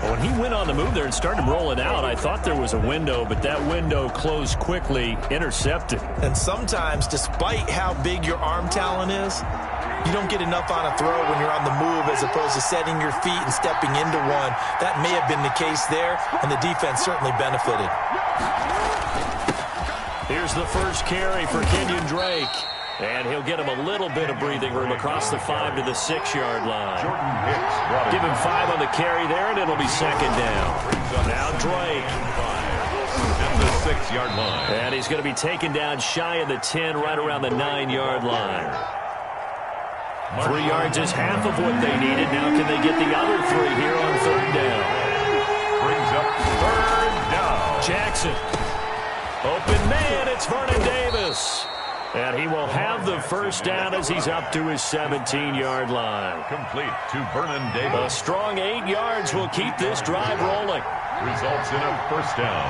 When he went on the move there and started rolling out, I thought there was a window, but that window closed quickly, intercepted. And sometimes, despite how big your arm talent is, you don't get enough on a throw when you're on the move as opposed to setting your feet and stepping into one. That may have been the case there, and the defense certainly benefited. Here's the first carry for Kenyon Drake. And he'll get him a little bit of breathing room across the 5 to the 6-yard line. Give him 5 on the carry there, and it'll be 2nd down. Now Drake. At the 6-yard line. And he's going to be taken down shy of the 10, right around the 9-yard line. 3 yards is half of what they needed. Now can they get the other 3 here on 3rd down? Brings up 3rd down. Jackson. Open man, it's Vernon Davis. And he will have the 1st down as he's up to his 17-yard line. Complete to Vernon Davis. A strong 8 yards will keep this drive rolling. Results in a 1st down.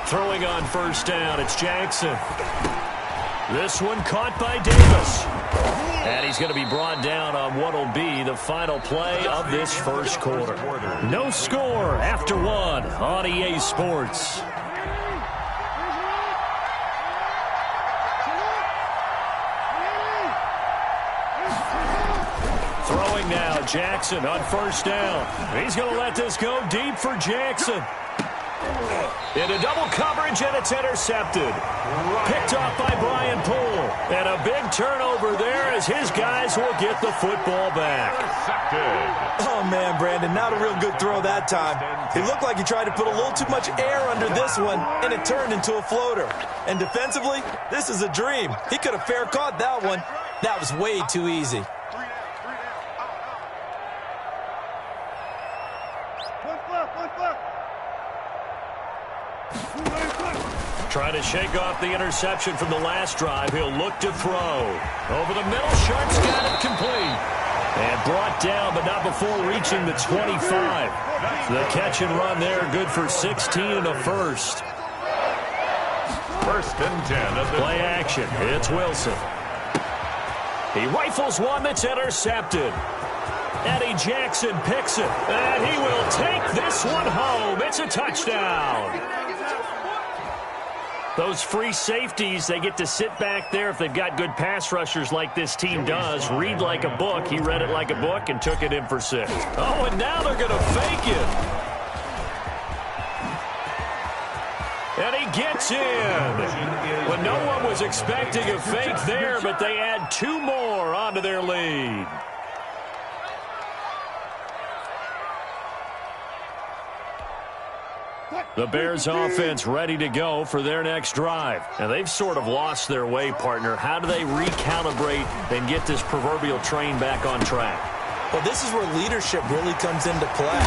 Throwing on 1st down, it's Jackson. This one caught by Davis. And he's going to be brought down on what will be the final play of this 1st quarter. No score after 1 on EA Sports. Throwing now, Jackson on 1st down. He's going to let this go deep for Jackson. Into double coverage, and it's intercepted. Picked off by Brian Poole. And a big turnover there as his guys will get the football back. Oh, man, Brandon, not a real good throw that time. It looked like he tried to put a little too much air under this one, and it turned into a floater. And defensively, this is a dream. He could have fair caught that one. That was way too easy. Trying to shake off the interception from the last drive. He'll look to throw. Over the middle, Sharp's got it complete. And brought down, but not before reaching the 25. The catch and run there, good for 16 and a 1st. 1st and 10 of the play action. It's Wilson. He rifles one that's intercepted. Eddie Jackson picks it, and he will take this one home. It's a touchdown. Those free safeties, they get to sit back there if they've got good pass rushers like this team does. Read like a book. He read it like a book and took it in for 6. Oh, and now they're going to fake it. And he gets in. But no one was expecting a fake there, but they add 2 more onto their lead. The Bears offense ready to go for their next drive. And they've sort of lost their way, partner. How do they recalibrate and get this proverbial train back on track? Well, this is where leadership really comes into play.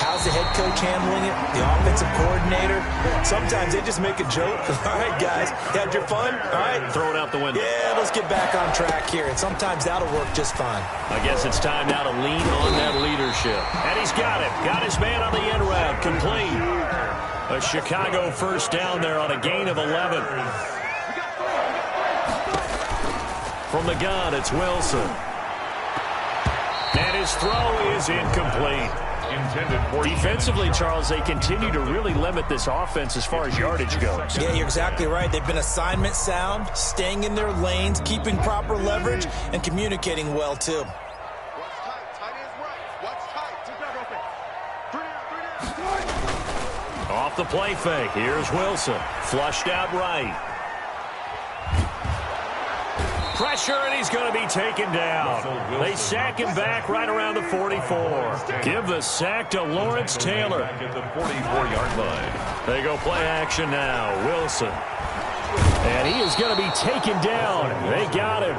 How's the head coach handling it? The offensive coordinator? Sometimes they just make a joke. All right, guys, you had your fun? All right. Throw it out the window. Yeah, let's get back on track here. And sometimes that'll work just fine. I guess it's time now to lean on that leadership. And he's got it. Got his man on the end route. Complete. A Chicago 1st down there on a gain of 11. From the gun, it's Wilson. And his throw is incomplete. Defensively, Charles, they continue to really limit this offense as far as yardage goes. Yeah, you're exactly right. They've been assignment sound, staying in their lanes, keeping proper leverage, and communicating well, too. Off the play fake. Here's Wilson. Flushed out right. Pressure, and he's going to be taken down. They sack him back right around the 44. Give the sack to Lawrence Taylor. At the 44-yard line. They go play action now. Wilson. And he is going to be taken down. They got him.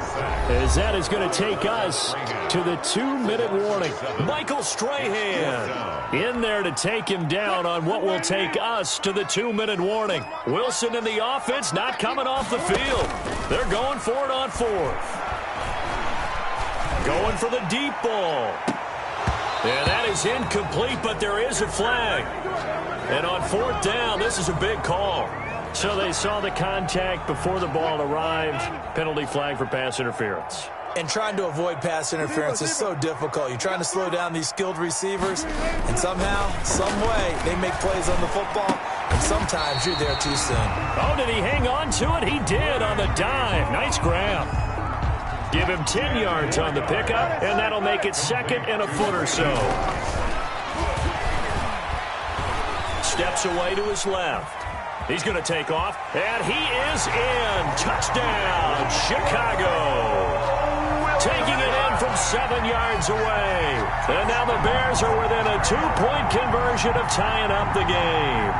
As that is going to take us to the 2-minute warning. Michael Strahan in there to take him down on what will take us to the 2-minute warning. Wilson in the offense not coming off the field. They're going for it on 4th. Going for the deep ball. And that is incomplete, but there is a flag. And on 4th down, this is a big call. So they saw the contact before the ball arrived. Penalty flag for pass interference. And trying to avoid pass interference is so difficult. You're trying to slow down these skilled receivers, and somehow, some way, they make plays on the football, and sometimes you're there too soon. Oh, did he hang on to it? He did on the dive. Nice grab. Give him 10 yards on the pickup, and that'll make it 2nd and a foot or so. Steps away to his left. He's going to take off, and he is in. Touchdown, Chicago. Taking it in from 7 yards away. And now the Bears are within a 2-point conversion of tying up the game.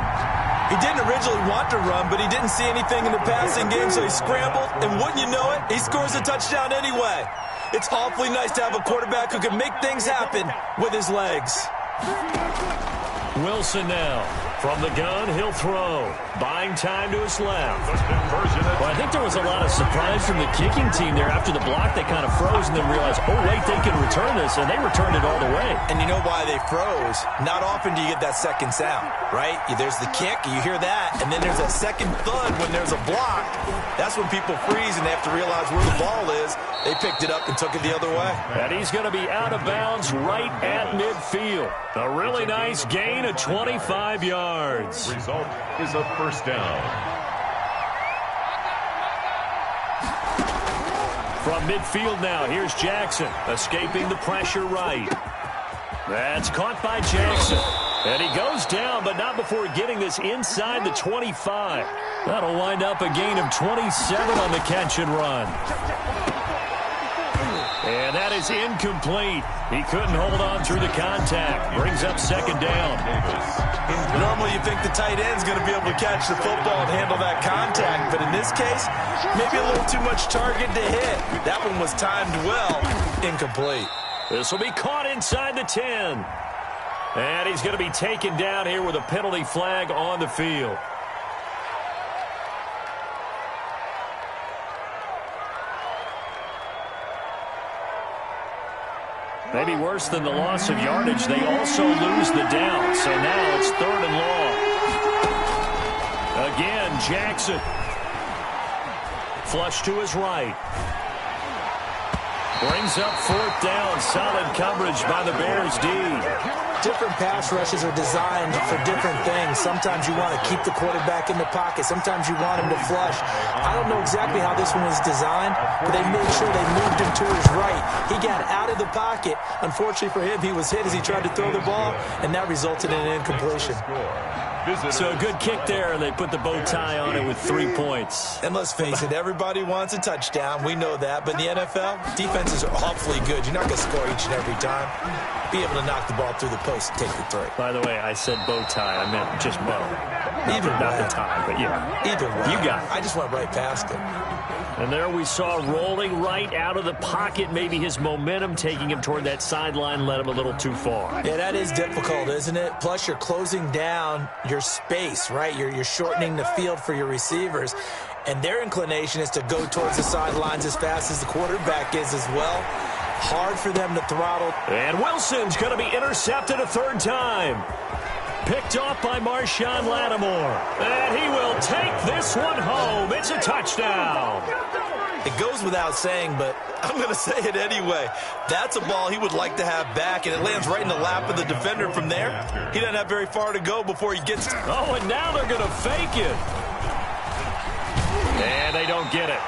He didn't originally want to run, but he didn't see anything in the passing game, so he scrambled, and wouldn't you know it, he scores a touchdown anyway. It's awfully nice to have a quarterback who can make things happen with his legs. Wilson now. From the gun, he'll throw. Buying time to his left. Well, I think there was a lot of surprise from the kicking team there. After the block, they kind of froze and then realized, oh, wait, they can return this, and they returned it all the way. And you know why they froze? Not often do you get that second sound, right? There's the kick, you hear that, and then there's that second thud when there's a block. That's when people freeze and they have to realize where the ball is. They picked it up and took it the other way. And he's going to be out of bounds right at midfield. A really nice gain of 25 yards. Result is a first down. From midfield now, here's Jackson, escaping the pressure right. That's caught by Jackson. And he goes down, but not before getting this inside the 25. That'll wind up a gain of 27 on the catch and run. And that is incomplete. He couldn't hold on through the contact. Brings up 2nd down. Normally you think the tight end's going to be able to catch the football and handle that contact, but in this case, maybe a little too much target to hit. That one was timed well. Incomplete. This will be caught inside the 10. And he's going to be taken down here with a penalty flag on the field. Maybe worse than the loss of yardage, they also lose the down. So now it's 3rd and long. Again, Jackson. Flush to his right. Brings up 4th down. Solid coverage by the Bears D. Different pass rushes are designed for different things. Sometimes you want to keep the quarterback in the pocket. Sometimes you want him to flush. I don't know exactly how this one was designed, but they made sure they moved him to his right. He got out of the pocket. Unfortunately for him, he was hit as he tried to throw the ball, and that resulted in an incompletion. So a good kick there, and they put the bow tie on it with 3 points. And let's face it, everybody wants a touchdown. We know that. But in the NFL, defenses are awfully good. You're not going to score each and every time. Be able to knock the ball through the post and take the 3. By the way, I said bow tie. I meant just bow. Either way. Not the tie, but yeah. Either way. You got it. I just went right past it. And there we saw rolling right out of the pocket. Maybe his momentum taking him toward that sideline led him a little too far. Yeah, that is difficult, isn't it? Plus, you're closing down your space, right? You're shortening the field for your receivers. And their inclination is to go towards the sidelines as fast as the quarterback is as well. Hard for them to throttle. And Wilson's going to be intercepted a 3rd time. Picked off by Marshawn Lattimore. And he will take this one home. It's a touchdown. It goes without saying, but I'm going to say it anyway. That's a ball he would like to have back, and it lands right in the lap of the defender from there. He doesn't have very far to go before he gets to... Oh, and now they're going to fake it. And they don't get it.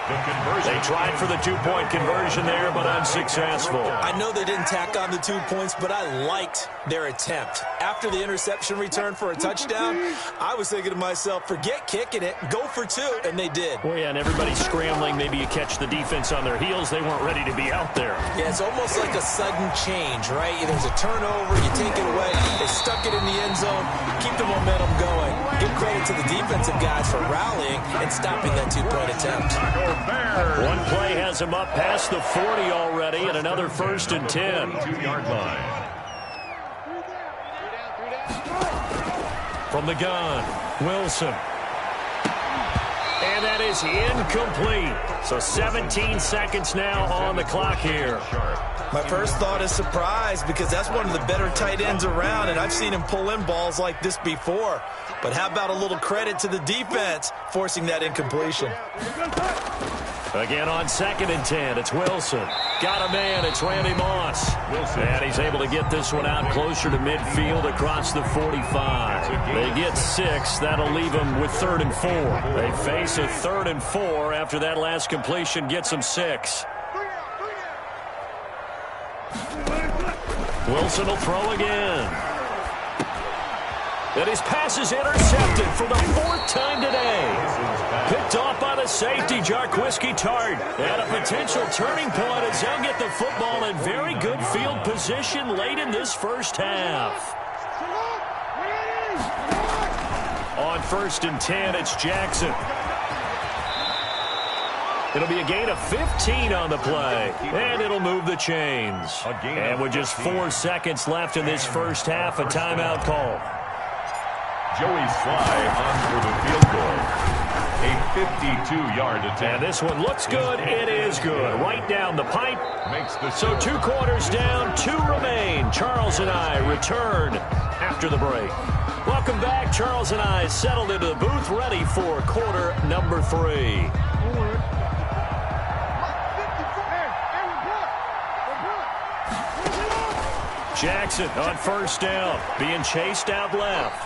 They tried for the 2-point conversion there, but unsuccessful. I know they didn't tack on the 2 points, but I liked their attempt. After the interception return for a touchdown, I was thinking to myself, forget kicking it, go for 2, and they did. Well, yeah, and everybody's scrambling. Maybe you catch the defense on their heels. They weren't ready to be out there. Yeah, it's almost like a sudden change, right? There's a turnover, you take it away, they stuck it in the end zone, keep the momentum going. Give credit to the defensive guys for rallying and stopping that two-point attempt. One play has him up past the 40 already, and another 1st and 10. 2-yard line. From the gun, Wilson. And that is incomplete. So 17 seconds now on the clock here. My first thought is surprise, because that's one of the better tight ends around, and I've seen him pull in balls like this before. But how about a little credit to the defense forcing that incompletion? Again on 2nd and 10, it's Wilson. Got a man, it's Randy Moss. And he's able to get this one out closer to midfield across the 45. They get 6, that'll leave them with 3rd and 4. They face a 3rd and 4 after that last completion gets them 6. Wilson will throw again. And his pass is intercepted for the 4th time today. Picked off by the safety, Jordan1Cubfan17's. And a potential turning point as they'll get the football in very good field position late in this first half. On 1st and 10, it's Jackson. It'll be a gain of 15 on the play, and it'll move the chains. And with just 4 seconds left in this first half, a timeout call. Joey Sly on for the field goal. A 52-yard attempt. And this one looks good. It is good. Right down the pipe. So 2 quarters down, 2 remain. Charles and I return after the break. Welcome back. Charles and I settled into the booth, ready for quarter number 3. Jackson on 1st down, being chased out left.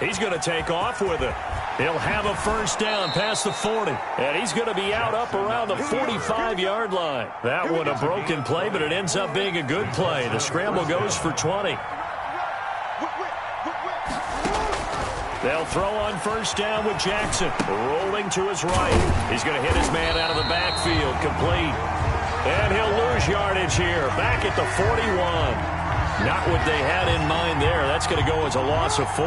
He's going to take off with it. He'll have a 1st down past the 40. And he's going to be out up around the 45-yard line. That one a broken play, but it ends up being a good play. The scramble goes for 20. They'll throw on 1st down with Jackson. Rolling to his right. He's going to hit his man out of the backfield. Complete. And he'll lose yardage here. Back at the 41. Not what they had in mind there. That's going to go as a loss of 4.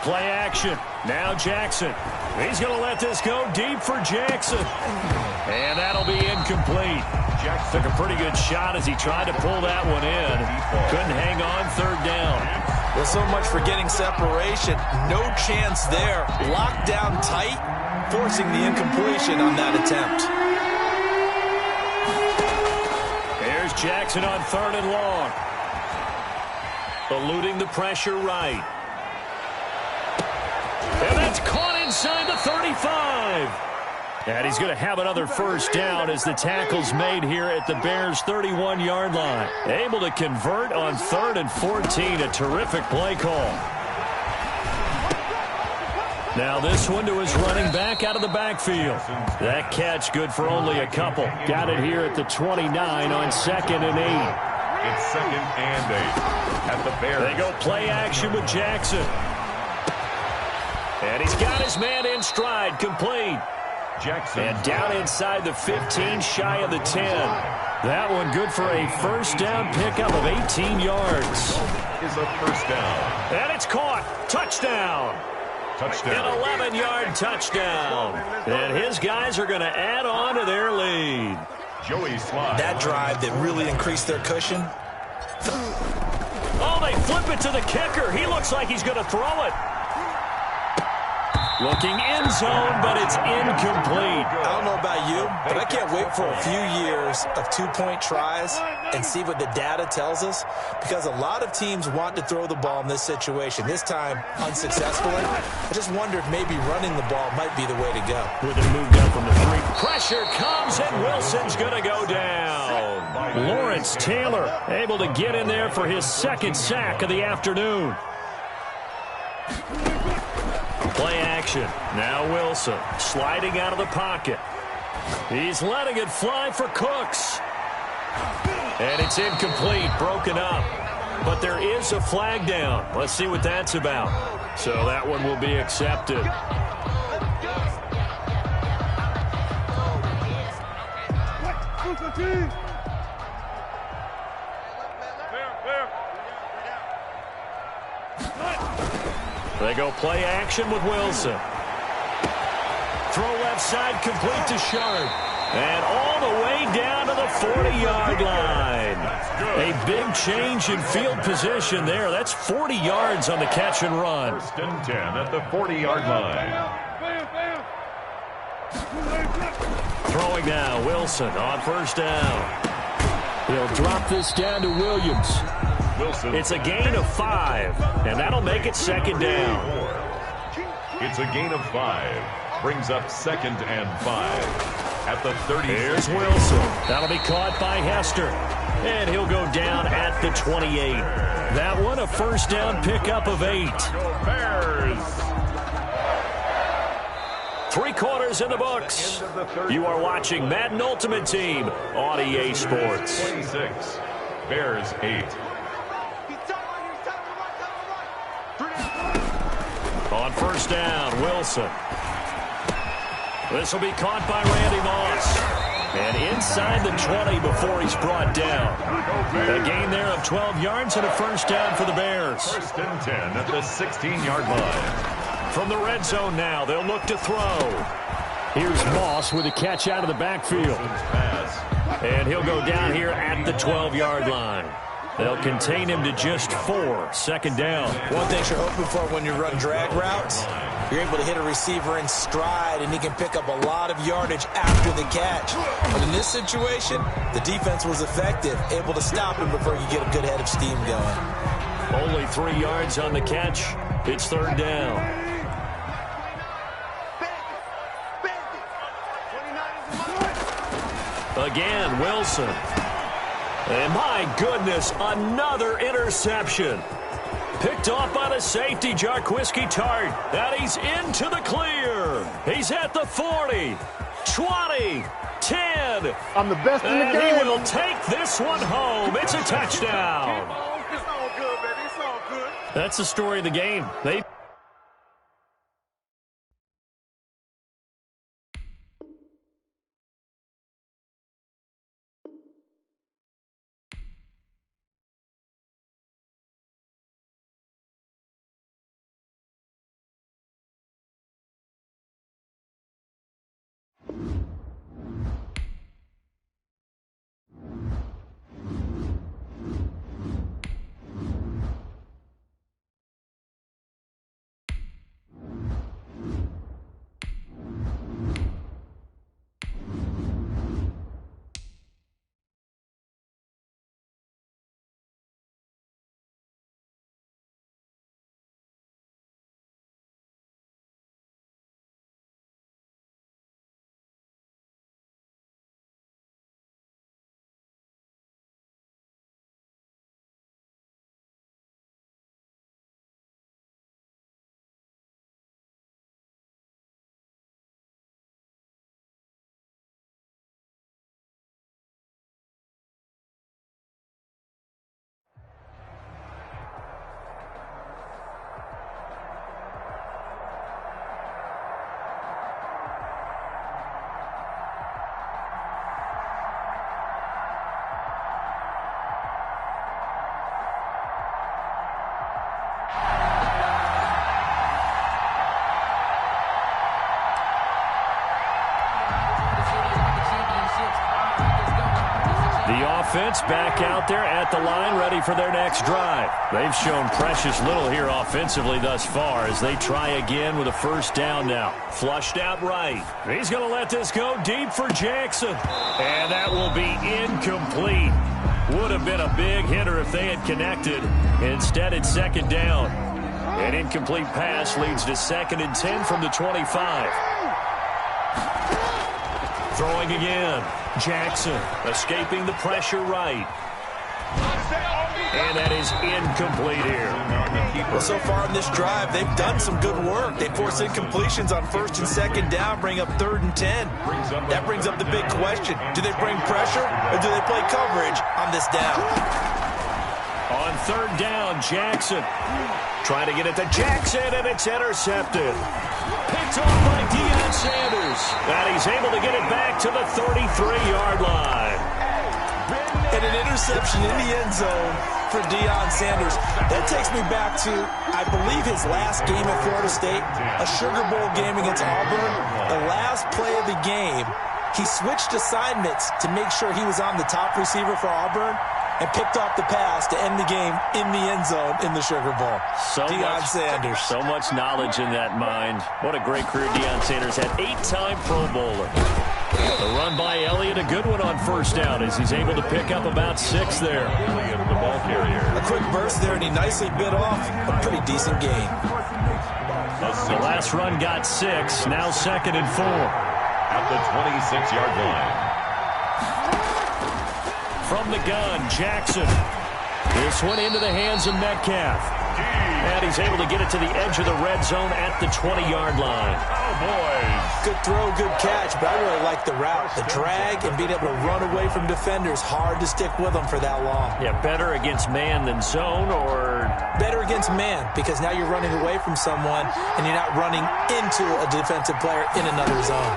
Play action. Now Jackson. He's going to let this go deep for Jackson. And that'll be incomplete. Jackson took a pretty good shot as he tried to pull that one in. Couldn't hang on 3rd down. Well, so much for getting separation. No chance there. Locked down tight, forcing the incompletion on that attempt. Here's Jackson on 3rd and long. Eluding the pressure right. And that's caught inside the 35. And he's going to have another 1st down as the tackle's made here at the Bears' 31-yard line. Able to convert on 3rd and 14. A terrific play call. Now this one to his running back out of the backfield. That catch good for only a couple. Got it here at the 29 on 2nd and 8. It's 2nd and 8 at the Bears. They go play action with Jackson. And he's got his man in stride, complete. Jackson. And down inside the 15, shy of the 10. That one good for a 1st down pickup of 18 yards. Is a 1st down. And it's caught. Touchdown. Touchdown. An 11-yard touchdown. And his guys are going to add on to their lead. Joey Sly. That drive that really increased their cushion. Oh, they flip it to the kicker. He looks like he's going to throw it. Looking end zone, but it's incomplete. I don't know about you, but I can't wait for a few years of 2-point tries and see what the data tells us, because a lot of teams want to throw the ball in this situation. This time, unsuccessfully. I just wondered maybe running the ball might be the way to go. With it moved up from the 3. Pressure comes, and Wilson's going to go down. Lawrence Taylor able to get in there for his 2nd sack of the afternoon. Play action. Now Wilson sliding out of the pocket. He's letting it fly for Cooks. And it's incomplete, broken up. But there is a flag down. Let's see what that's about. So that one will be accepted. They go play action with Wilson. Throw left side, complete to Sharp. And all the way down to the 40-yard line. A big change in field position there. That's 40 yards on the catch and run. First and 10 at the 40-yard line. Throwing now, Wilson on first down. He'll drop this down to Williams. Wilson. It's a gain of 5, and that'll make it second down. It's a gain of 5. Brings up second and 5. At the 30. Here's Wilson. That'll be caught by Hester. And he'll go down at the 28. That one a first down pickup of 8. Bears. 3 quarters in the books. You are watching Madden Ultimate Team on EA Sports. 26. Bears 8. On first down, Wilson. This will be caught by Randy Moss. And inside the 20 before he's brought down. A gain there of 12 yards and a first down for the Bears. First and 10 at the 16-yard line. From the red zone now, they'll look to throw. Here's Moss with a catch out of the backfield. And he'll go down here at the 12-yard line. They'll contain him to just 4. Second down. One thing you're hoping for when you run drag routes, you're able to hit a receiver in stride, and he can pick up a lot of yardage after the catch. But in this situation, the defense was effective, able to stop him before you get a good head of steam going. Only 3 yards on the catch. It's third down. Again, Wilson. And my goodness, another interception. Picked off by the safety, Jordan1 Tart. And he's into the clear. He's at the 40, 20, 10. I'm the best in the game. And he will take this one home. It's a touchdown. It's all good, baby. It's all good. That's the story of the game. Offense back out there at the line, ready for their next drive. They've shown precious little here offensively thus far as they try again with a first down now. Flushed out right. He's going to let this go deep for Jackson. And that will be incomplete. Would have been a big hitter if they had connected. Instead, it's second down. An incomplete pass leads to second and 10 from the 25. Throwing again. Jackson escaping the pressure right. And that is incomplete here. Well, so far in this drive, they've done some good work. They force incompletions on first and second down, bring up third and 10. That brings up the big question. Do they bring pressure or do they play coverage on this down? On third down, Jackson. Trying to get it to Jackson, and it's intercepted. Picked off by Deion Sanders. And he's able to get it back to the 33-yard line. And an interception in the end zone for Deion Sanders. That takes me back to, I believe, his last game at Florida State, a Sugar Bowl game against Auburn. The last play of the game, he switched assignments to make sure he was on the top receiver for Auburn and picked off the pass to end the game in the end zone in the Sugar Bowl. Deion Sanders. So much knowledge in that mind. What a great career Deion Sanders had. 8-time Pro Bowler. The run by Elliott, a good one on first down as he's able to pick up about 6 there. Elliott, the ball carrier. A quick burst there, and he nicely bit off a pretty decent gain. The last run got 6, now 2nd and 4. At the 26-yard line. From the gun, Jackson. This one into the hands of Metcalf. And he's able to get it to the edge of the red zone at the 20-yard line. Oh, boys. Good throw, good catch, but I really like the route. The drag and being able to run away from defenders. Hard to stick with them for that long. Yeah, better against man than zone, or? Better against man, because now you're running away from someone and you're not running into a defensive player in another zone.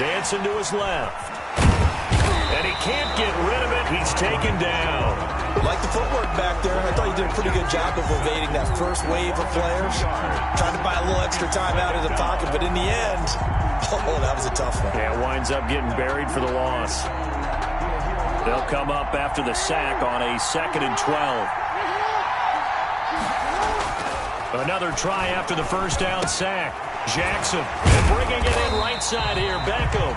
Dancing to his left. And he can't get rid of it. He's taken down. Like the footwork back there. I thought he did a pretty good job of evading that first wave of players. Trying to buy a little extra time out of the pocket, but in the end, oh, that was a tough one. Yeah, winds up getting buried for the loss. They'll come up after the sack on a 2nd and 12. Another try after the first down sack. Jackson bringing it in right side here. Beckham.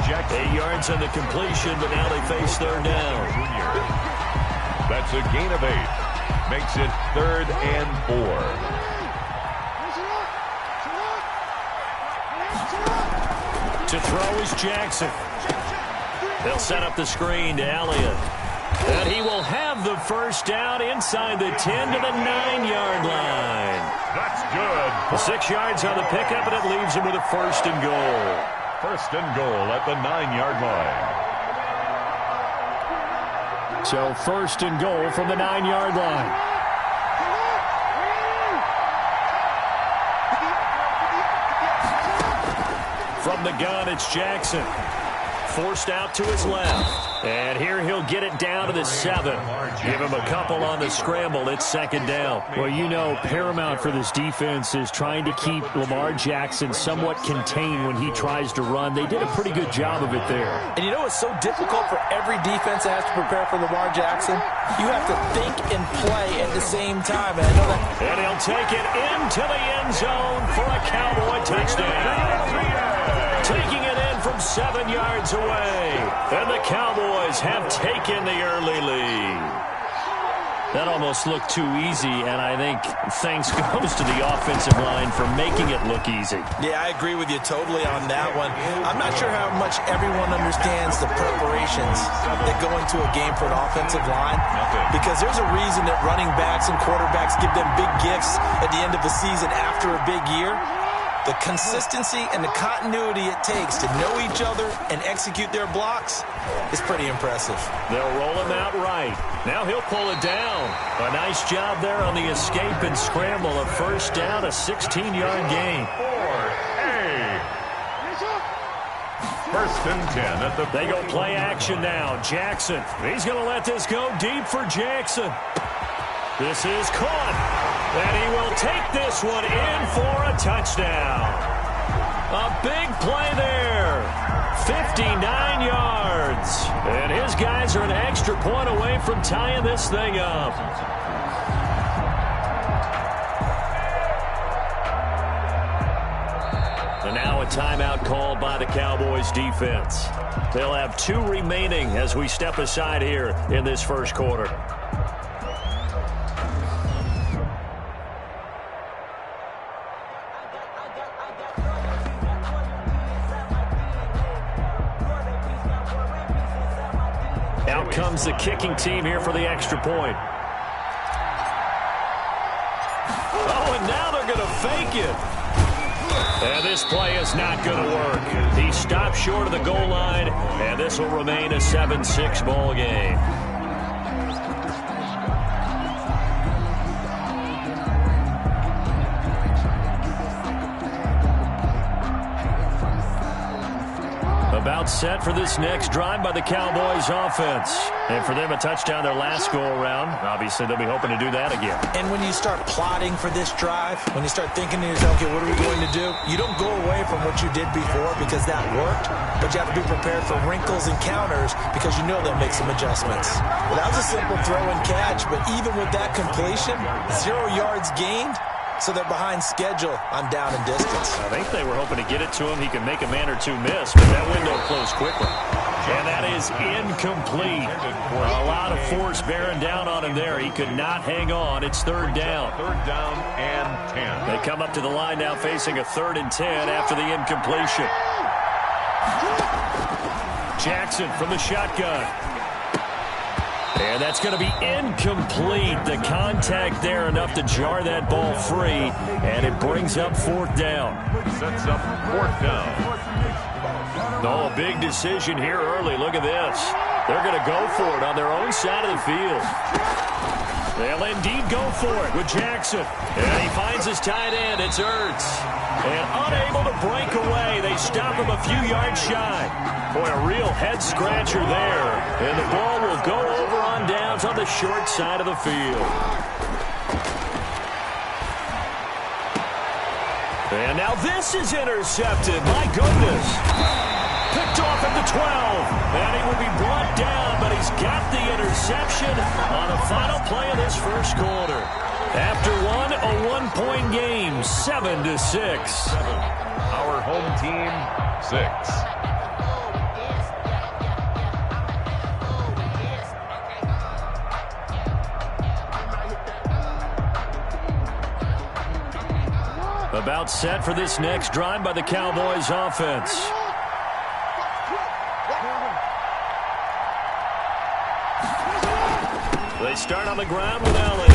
8 yards on the completion, but now they face 3rd down. That's a gain of 8. Makes it 3rd and 4. To throw is Jackson. They'll set up the screen to Elliott. And he will have the first down inside the 10 to the 9-yard line. That's good. 6 yards on the pickup, and it leaves him with a 1st and goal. 1st and goal at the 9-yard line. So 1st and goal from the 9-yard line. From the gun, it's Jackson. Forced out to his left. And here he'll get it down to the 7. Give him a couple on the scramble. It's 2nd down. Well, you know, paramount for this defense is trying to keep Lamar Jackson somewhat contained when he tries to run. They did a pretty good job of it there. And you know it's so difficult for every defense that has to prepare for Lamar Jackson? You have to think and play at the same time. And I know that. And he'll take it into the end zone for a Cowboy touchdown. Taking it in from 7 yards away. And the Cowboys have taken the early lead. That almost looked too easy, and I think thanks goes to the offensive line for making it look easy. Yeah, I agree with you totally on that one. I'm not sure how much everyone understands the preparations that go into a game for an offensive line, because there's a reason that running backs and quarterbacks give them big gifts at the end of the season after a big year. The consistency and the continuity it takes to know each other and execute their blocks is pretty impressive. They'll roll him out right. Now he'll pull it down. A nice job there on the escape and scramble. A 1st down, a 16-yard gain. 1st and 10 at the. They go play action now. Jackson. He's going to let this go deep for Jackson. This is caught. And he will take this one in for a touchdown. A big play there. 59 yards. And his guys are an extra point away from tying this thing up. And now a timeout called by the Cowboys defense. They'll have 2 remaining as we step aside here in this 1st quarter. Out comes the kicking team here for the extra point. Oh, and now they're going to fake it. And this play is not going to work. He stopped short of the goal line, and this will remain a 7-6 ball game. About set for this next drive by the Cowboys offense. And for them, a touchdown their last go-around. Obviously, they'll be hoping to do that again. And when you start plotting for this drive, when you start thinking to yourself, okay, what are we going to do? You don't go away from what you did before because that worked, but you have to be prepared for wrinkles and counters because you know they'll make some adjustments. Well, that was a simple throw and catch, but even with that completion, 0 yards gained, so they're behind schedule on down and distance. I think they were hoping to get it to him. He could make a man or two miss, but that window closed quickly. And that is incomplete. A lot of force bearing down on him there. He could not hang on. It's third down. Third down and 10. They come up to the line now facing a 3rd and 10 after the incompletion. Jackson from the shotgun. And that's going to be incomplete. The contact there enough to jar that ball free, and it brings up 4th down. Sets up 4th down. Oh, a big decision here early. Look at this. They're going to go for it on their own side of the field. They'll indeed go for it with Jackson. And he finds his tight end. It's Ertz. And unable to break away. They stop him a few yards shy. Boy, a real head-scratcher there. And the ball will go over on downs on the short side of the field. And now this is intercepted. My goodness. Picked off at the 12. And he will be brought down, but he's got the interception on the final play of this first quarter. After one, a one-point game, 7-6. Our home team, 6. About set for this next drive by the Cowboys offense. They start on the ground with Elliott.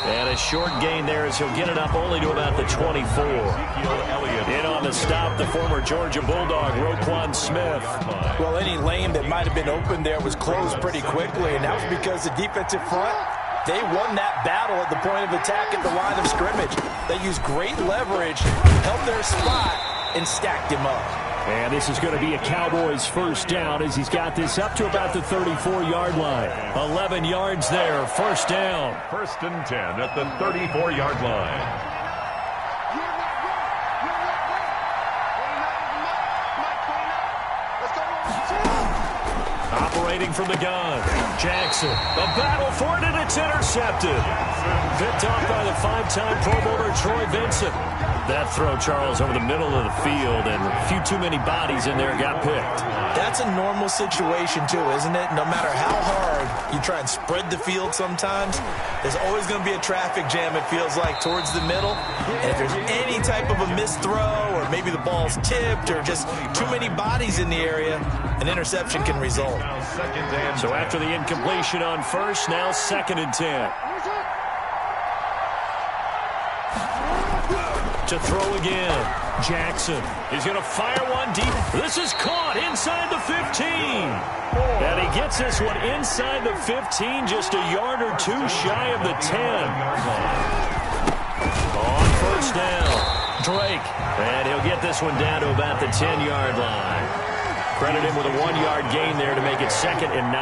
And a short gain there as he'll get it up only to about the 24. In on the stop, the former Georgia Bulldog, Roquan Smith. Well, any lane that might have been open there was closed pretty quickly, and that was because the defensive front, they won that battle at the point of attack at the line of scrimmage. They used great leverage, held their spot, and stacked him up. And this is going to be a Cowboys first down as he's got this up to about the 34-yard line. 11 yards there, first down. 1st and 10 at the 34-yard line. Operating from the gun, Jackson. The battle for it, and it's intercepted. Picked off by the 5-time Pro Bowler Troy Vincent. That throw, Charles, over the middle of the field, and a few too many bodies in there got picked. That's a normal situation, too, isn't it? No matter how hard you try and spread the field sometimes, there's always going to be a traffic jam, it feels like, towards the middle. And if there's any type of a missed throw, or maybe the ball's tipped, or just too many bodies in the area, an interception can result. So after the incompletion on first, now 2nd and 10. To throw again, Jackson. He's going to fire one deep. This is caught inside the 15. And he gets this one inside the 15, just a yard or two shy of the 10. On first down, Drake. And he'll get this one down to about the 10-yard line. Credit him with a 1-yard gain there to make it 2nd and 9.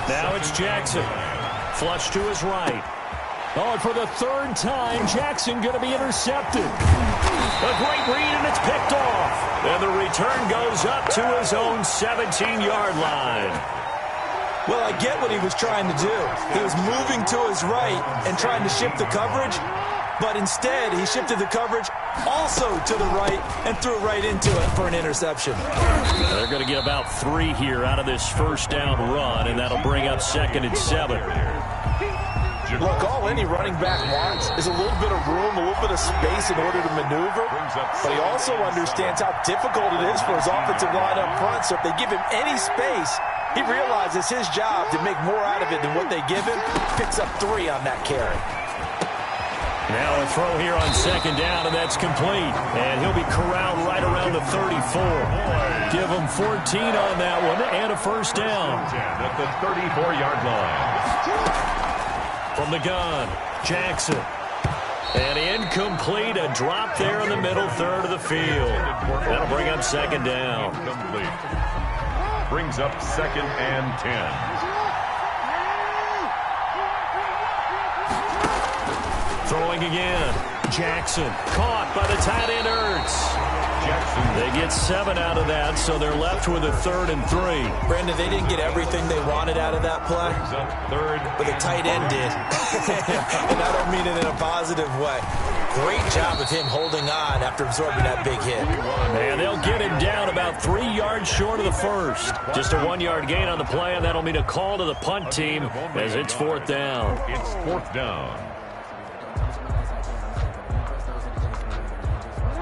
Now it's Jackson. Flush to his right. Oh, and for the 3rd time, Jackson going to be intercepted. A great read, and it's picked off. And the return goes up to his own 17-yard line. Well, I get what he was trying to do. He was moving to his right and trying to shift the coverage, but instead he shifted the coverage also to the right and threw right into it for an interception. They're going to get about 3 here out of this first down run, and that'll bring up 2nd and 7. Look, all any running back wants is a little bit of room, a little bit of space in order to maneuver, but he also understands how difficult it is for his offensive line up front, so if they give him any space, he realizes his job to make more out of it than what they give him, picks up 3 on that carry. Now a throw here on 2nd down, and that's complete. And he'll be corralled right around the 34. Give him 14 on that one, and a first down. At the 34-yard line. From the gun, Jackson. And incomplete, a drop there in the middle third of the field. That'll bring up second down. Complete. Brings up 2nd and 10. Throwing again. Jackson caught by the tight end Ertz. They get 7 out of that, so they're left with a 3rd and 3. Brandon, they didn't get everything they wanted out of that play, but the tight end did. And I don't mean it in a positive way. Great job of him holding on after absorbing that big hit. And they'll get him down about 3 yards short of the first. Just a 1-yard gain on the play, and that'll mean a call to the punt team as it's 4th down. It's 4th down.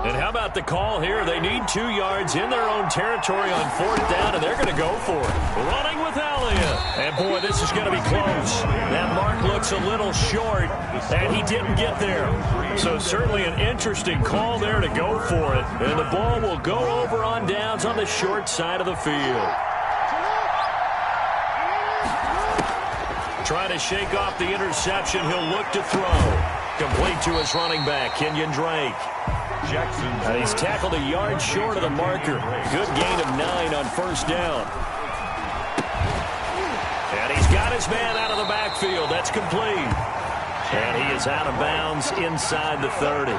And how about the call here? They need 2 yards in their own territory on 4th down, and they're going to go for it. Running with Elliott. And, boy, this is going to be close. That mark looks a little short, and he didn't get there. So certainly an interesting call there to go for it. And the ball will go over on downs on the short side of the field. Trying to shake off the interception. He'll look to throw. Complete to his running back, Kenyon Drake. He's tackled a yard short of the marker. Good gain of 9 on 1st down. And he's got his man out of the backfield. That's complete. And he is out of bounds inside the 30.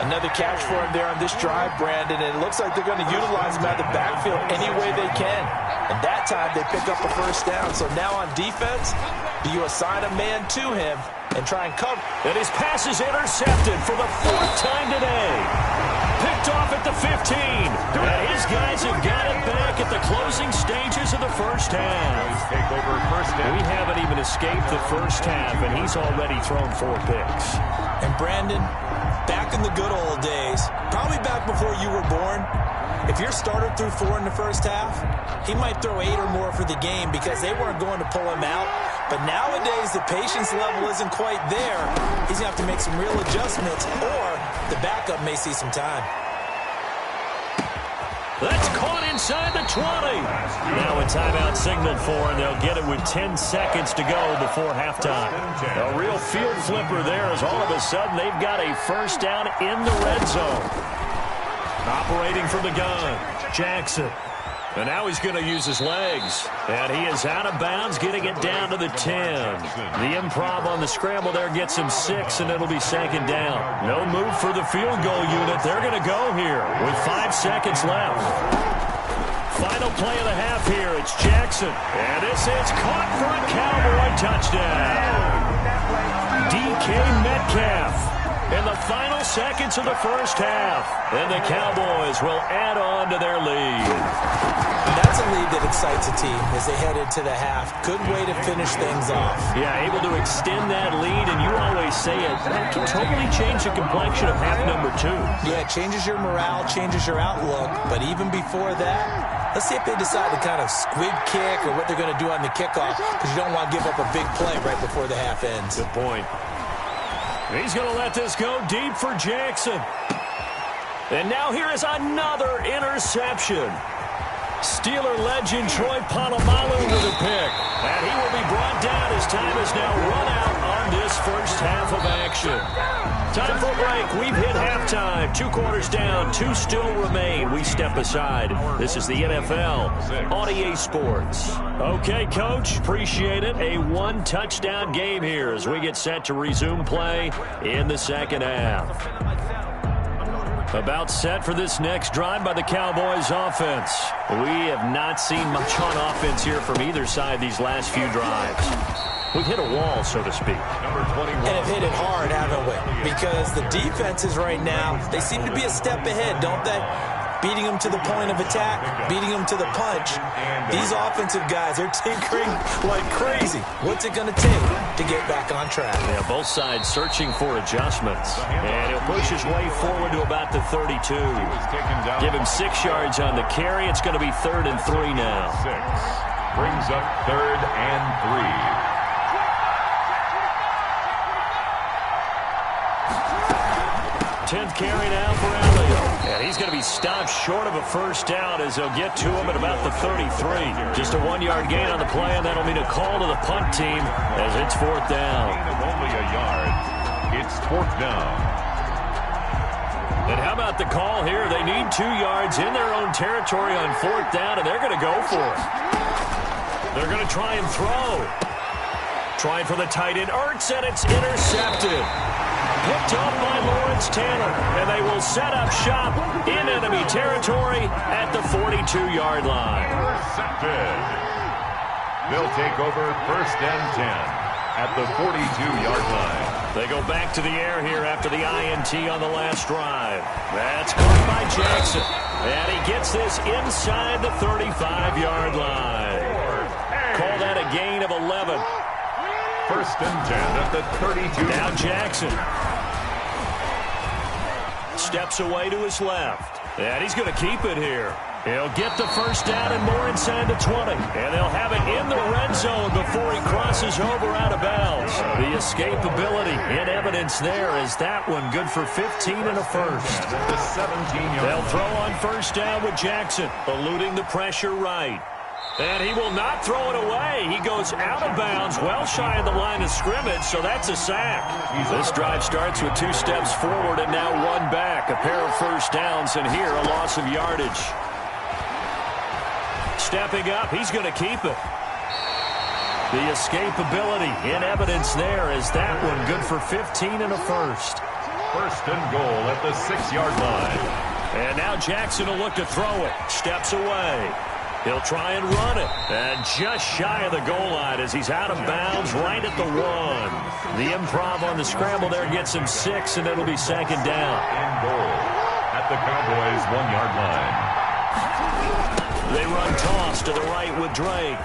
Another catch for him there on this drive, Brandon, and it looks like they're going to utilize him out of the backfield any way they can. And that time they pick up a 1st down. So now on defense, do you assign a man to him and try and cover? And his pass is intercepted for the 4th time today. Picked off at the 15. And his guys have got it back at the closing stages of the first half. Take over first half. We haven't even escaped the first half, and he's already thrown 4 picks. And Brandon, back in the good old days, probably back before you were born, if your starter threw 4 in the first half, he might throw 8 or more for the game because they weren't going to pull him out. But nowadays, the patience level isn't quite there. He's going to have to make some real adjustments, or the backup may see some time. That's caught inside the 20. Now a timeout signaled for, and they'll get it with 10 seconds to go before halftime. A real field flipper there as all of a sudden they've got a 1st down in the red zone. Operating from the gun, Jackson. And now he's going to use his legs. And he is out of bounds, getting it down to the 10. The improv on the scramble there gets him 6, and it'll be 2nd down. No move for the field goal unit. They're going to go here with 5 seconds left. Final play of the half here. It's Jackson. And this is caught for a Cowboy touchdown. DK Metcalf. In the final seconds of the first half. And the Cowboys will add on to their lead. That's a lead that excites a team as they head into the half. Good way to finish things off. Yeah, able to extend that lead, and you always say it, that can totally change the complexion of half number 2. Yeah, it changes your morale, changes your outlook. But even before that, let's see if they decide to kind of squib kick or what they're going to do on the kickoff, because you don't want to give up a big play right before the half ends. Good point. He's going to let this go deep for Jackson. And now here is another interception. Steeler legend Troy Polamalu with a pick. And he will be brought down as time is now run out on this first half of action. Time for a break. We've hit halftime. 2 quarters down. 2 still remain. We step aside. This is the NFL on EA Sports. Okay, Coach. Appreciate it. A 1-touchdown game here as we get set to resume play in the second half. About set for this next drive by the Cowboys offense. We have not seen much on offense here from either side these last few drives. We've hit a wall, so to speak. Number 21. And have hit it hard, haven't we? Because the defenses right now, they seem to be a step ahead, don't they? Beating them to the point of attack, beating them to the punch. These offensive guys, they're tinkering like crazy. What's it going to take to get back on track? Yeah, both sides searching for adjustments. And he'll push his way forward to about the 32. Give him 6 yards on the carry. It's going to be 3rd and 3 now. 6. Brings up 3rd and 3. 10th carry now for Elliott. And he's going to be stopped short of a 1st down as they'll get to him at about the 33. Just a 1-yard gain on the play, and that'll mean a call to the punt team as it's 4th down. Gain of only a yard. It's 4th down. And how about the call here? They need 2 yards in their own territory on 4th down, and they're going to go for it. They're going to try and throw. Trying for the tight end, Ertz, and it's intercepted. Picked up by Lawrence Taylor, and they will set up shop in enemy territory at the 42-yard line. Intercepted. They'll take over 1st and 10 at the 42-yard line. They go back to the air here after the INT on the last drive. That's caught by Jackson. And he gets this inside the 35-yard line. Call that a gain of 11. 1st and 10 at the 32. Now Jackson. Steps away to his left. And he's going to keep it here. He'll get the 1st down and more inside the 20. And they'll have it in the red zone before he crosses over out of bounds. The escapability in evidence there is that one good for 15 and a first. The 17-yard. They'll throw on 1st down with Jackson, eluding the pressure right. And he will not throw it away. He goes out of bounds, well shy of the line of scrimmage, so that's a sack. This drive starts with 2 steps forward and now 1 back. A pair of 1st downs, and here a loss of yardage. Stepping up, he's going to keep it. The escapability in evidence there is that one good for 15 and a first. 1st and goal at the 6-yard line. And now Jackson will look to throw it. Steps away. He'll try and run it. And just shy of the goal line as he's out of bounds right at the 1. The improv on the scramble there gets him 6, and it'll be 2nd down. And goal at the Cowboys' 1-yard line. They run toss to the right with Drake.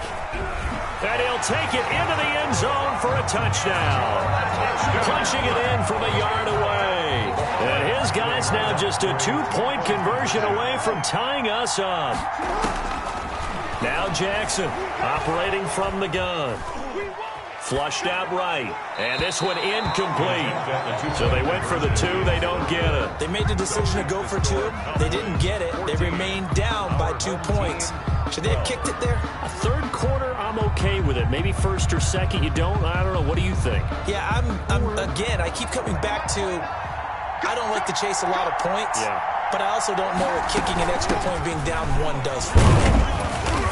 And he'll take it into the end zone for a touchdown. Punching it in from a yard away. And his guy's now just a 2-point conversion away from tying us up. Now Jackson operating from the gun. Flushed out right. And this one incomplete. So they went for the 2. They don't get it. They made the decision to go for 2. They didn't get it. They remained down by 2 points. Should they have kicked it there? A 3rd quarter, I'm okay with it. Maybe 1st or 2nd, you don't? I don't know. What do you think? Yeah, again, I keep coming back to I don't like to chase a lot of points. Yeah. But I also don't know what kicking an extra point being down 1 does for me.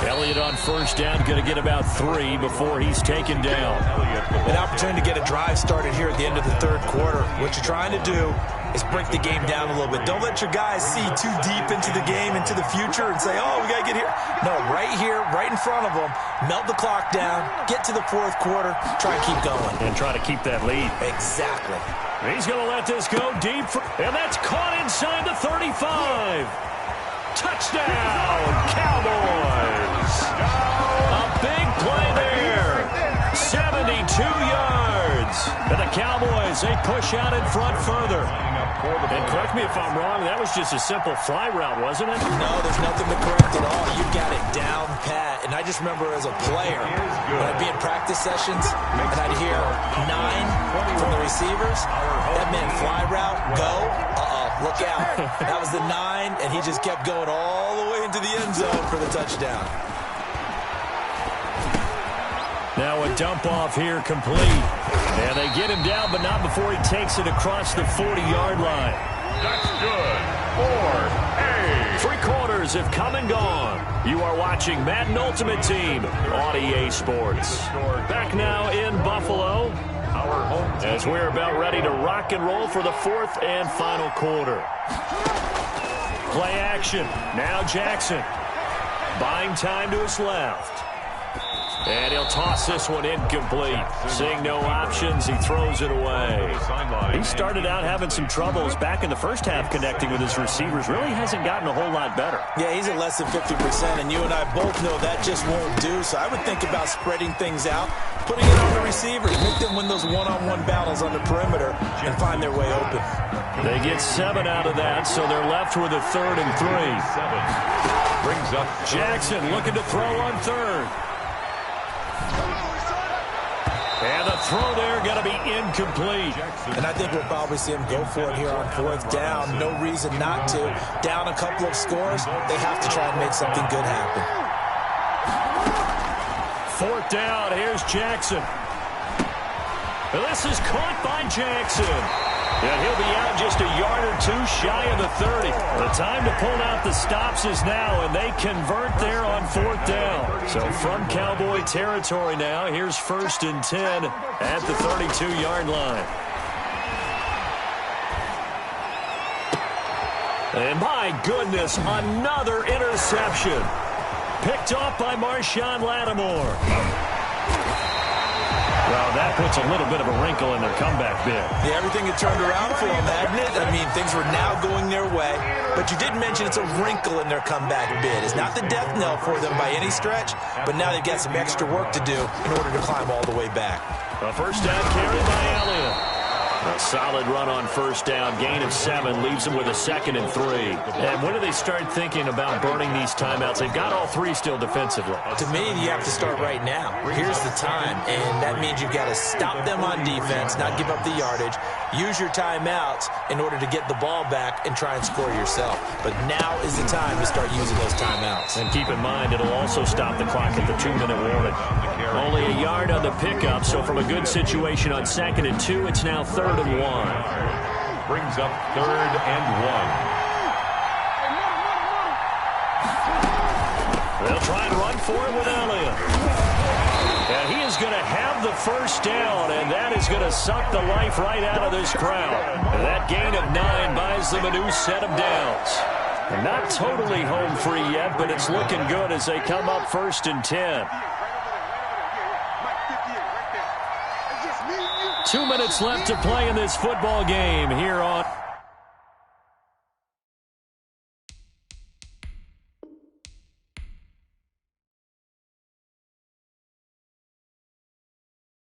Elliott on 1st down, going to get about 3 before he's taken down. An opportunity to get a drive started here at the end of the 3rd quarter. What you're trying to do is break the game down a little bit. Don't let your guys see too deep into the game, into the future, and say, oh, we got to get here. No, right here, right in front of them, melt the clock down, get to the 4th quarter, try and keep going. And try to keep that lead. Exactly. He's going to let this go deep, and that's caught inside the 35. Touchdown, Cowboys. A big play there. 72 yards. And the Cowboys, they push out in front further. And correct me if I'm wrong, that was just a simple fly route, wasn't it? No, there's nothing to correct at all. You got it down pat. And I just remember as a player, when I'd be in practice sessions, and I'd hear 9 from the receivers, that meant fly route, go, look out. That was the 9, and he just kept going all the way into the end zone for the touchdown. Now a dump off here complete. And they get him down, but not before he takes it across the 40-yard line. That's good. 4A. 3 quarters have come and gone. You are watching Madden Ultimate Team on EA Sports. Back now in Buffalo. Our home team. As we're about ready to rock and roll for the 4th and final quarter. Play action. Now Jackson. Buying time to his left. And he'll toss this one incomplete. Seeing no options, he throws it away. He started out having some troubles back in the first half connecting with his receivers. Really hasn't gotten a whole lot better. Yeah, he's at less than 50%, and you and I both know that just won't do. So I would think about spreading things out, putting it on the receivers, make them win those one-on-one battles on the perimeter, and find their way open. They get 7 out of that, so they're left with a 3rd and 3. 7 brings up Jackson looking to throw on 3rd. And the throw there going to be incomplete. And I think we'll probably see him go for it here on 4th down. No reason not to. Down a couple of scores, they have to try and make something good happen. 4th down, here's Jackson. And this is caught by Jackson. And he'll be out just a yard or two shy of the 30. The time to pull out the stops is now, and they convert there on 4th down. So from Cowboy territory now, here's 1st and 10 at the 32-yard line. And my goodness, another interception. Picked off by Marshawn Lattimore. Well, that puts a little bit of a wrinkle in their comeback bid. Yeah, everything had turned around for them, hadn't it? I mean, things were now going their way. But you did mention it's a wrinkle in their comeback bid. It's not the death knell for them by any stretch, but now they've got some extra work to do in order to climb all the way back. A first down carry by Elliott. A solid run on 1st down. Gain of 7 leaves them with a 2nd and 3. And when do they start thinking about burning these timeouts? They've got all 3 still defensively. To me, you have to start right now. Here's the time, and that means you've got to stop them on defense, not give up the yardage, use your timeouts in order to get the ball back and try and score yourself. But now is the time to start using those timeouts. And keep in mind, it'll also stop the clock at the 2-minute warning. Only a yard on the pickup, so from a good situation on 2nd and 2, it's now 3rd and 1. Brings up 3rd and 1. They'll try and run for it with Elliott. And he is going to have the first down, and that is going to suck the life right out of this crowd. And that gain of 9 buys them a new set of downs. And not totally home free yet, but it's looking good as they come up 1st and 10. 2 minutes left to play in this football game here on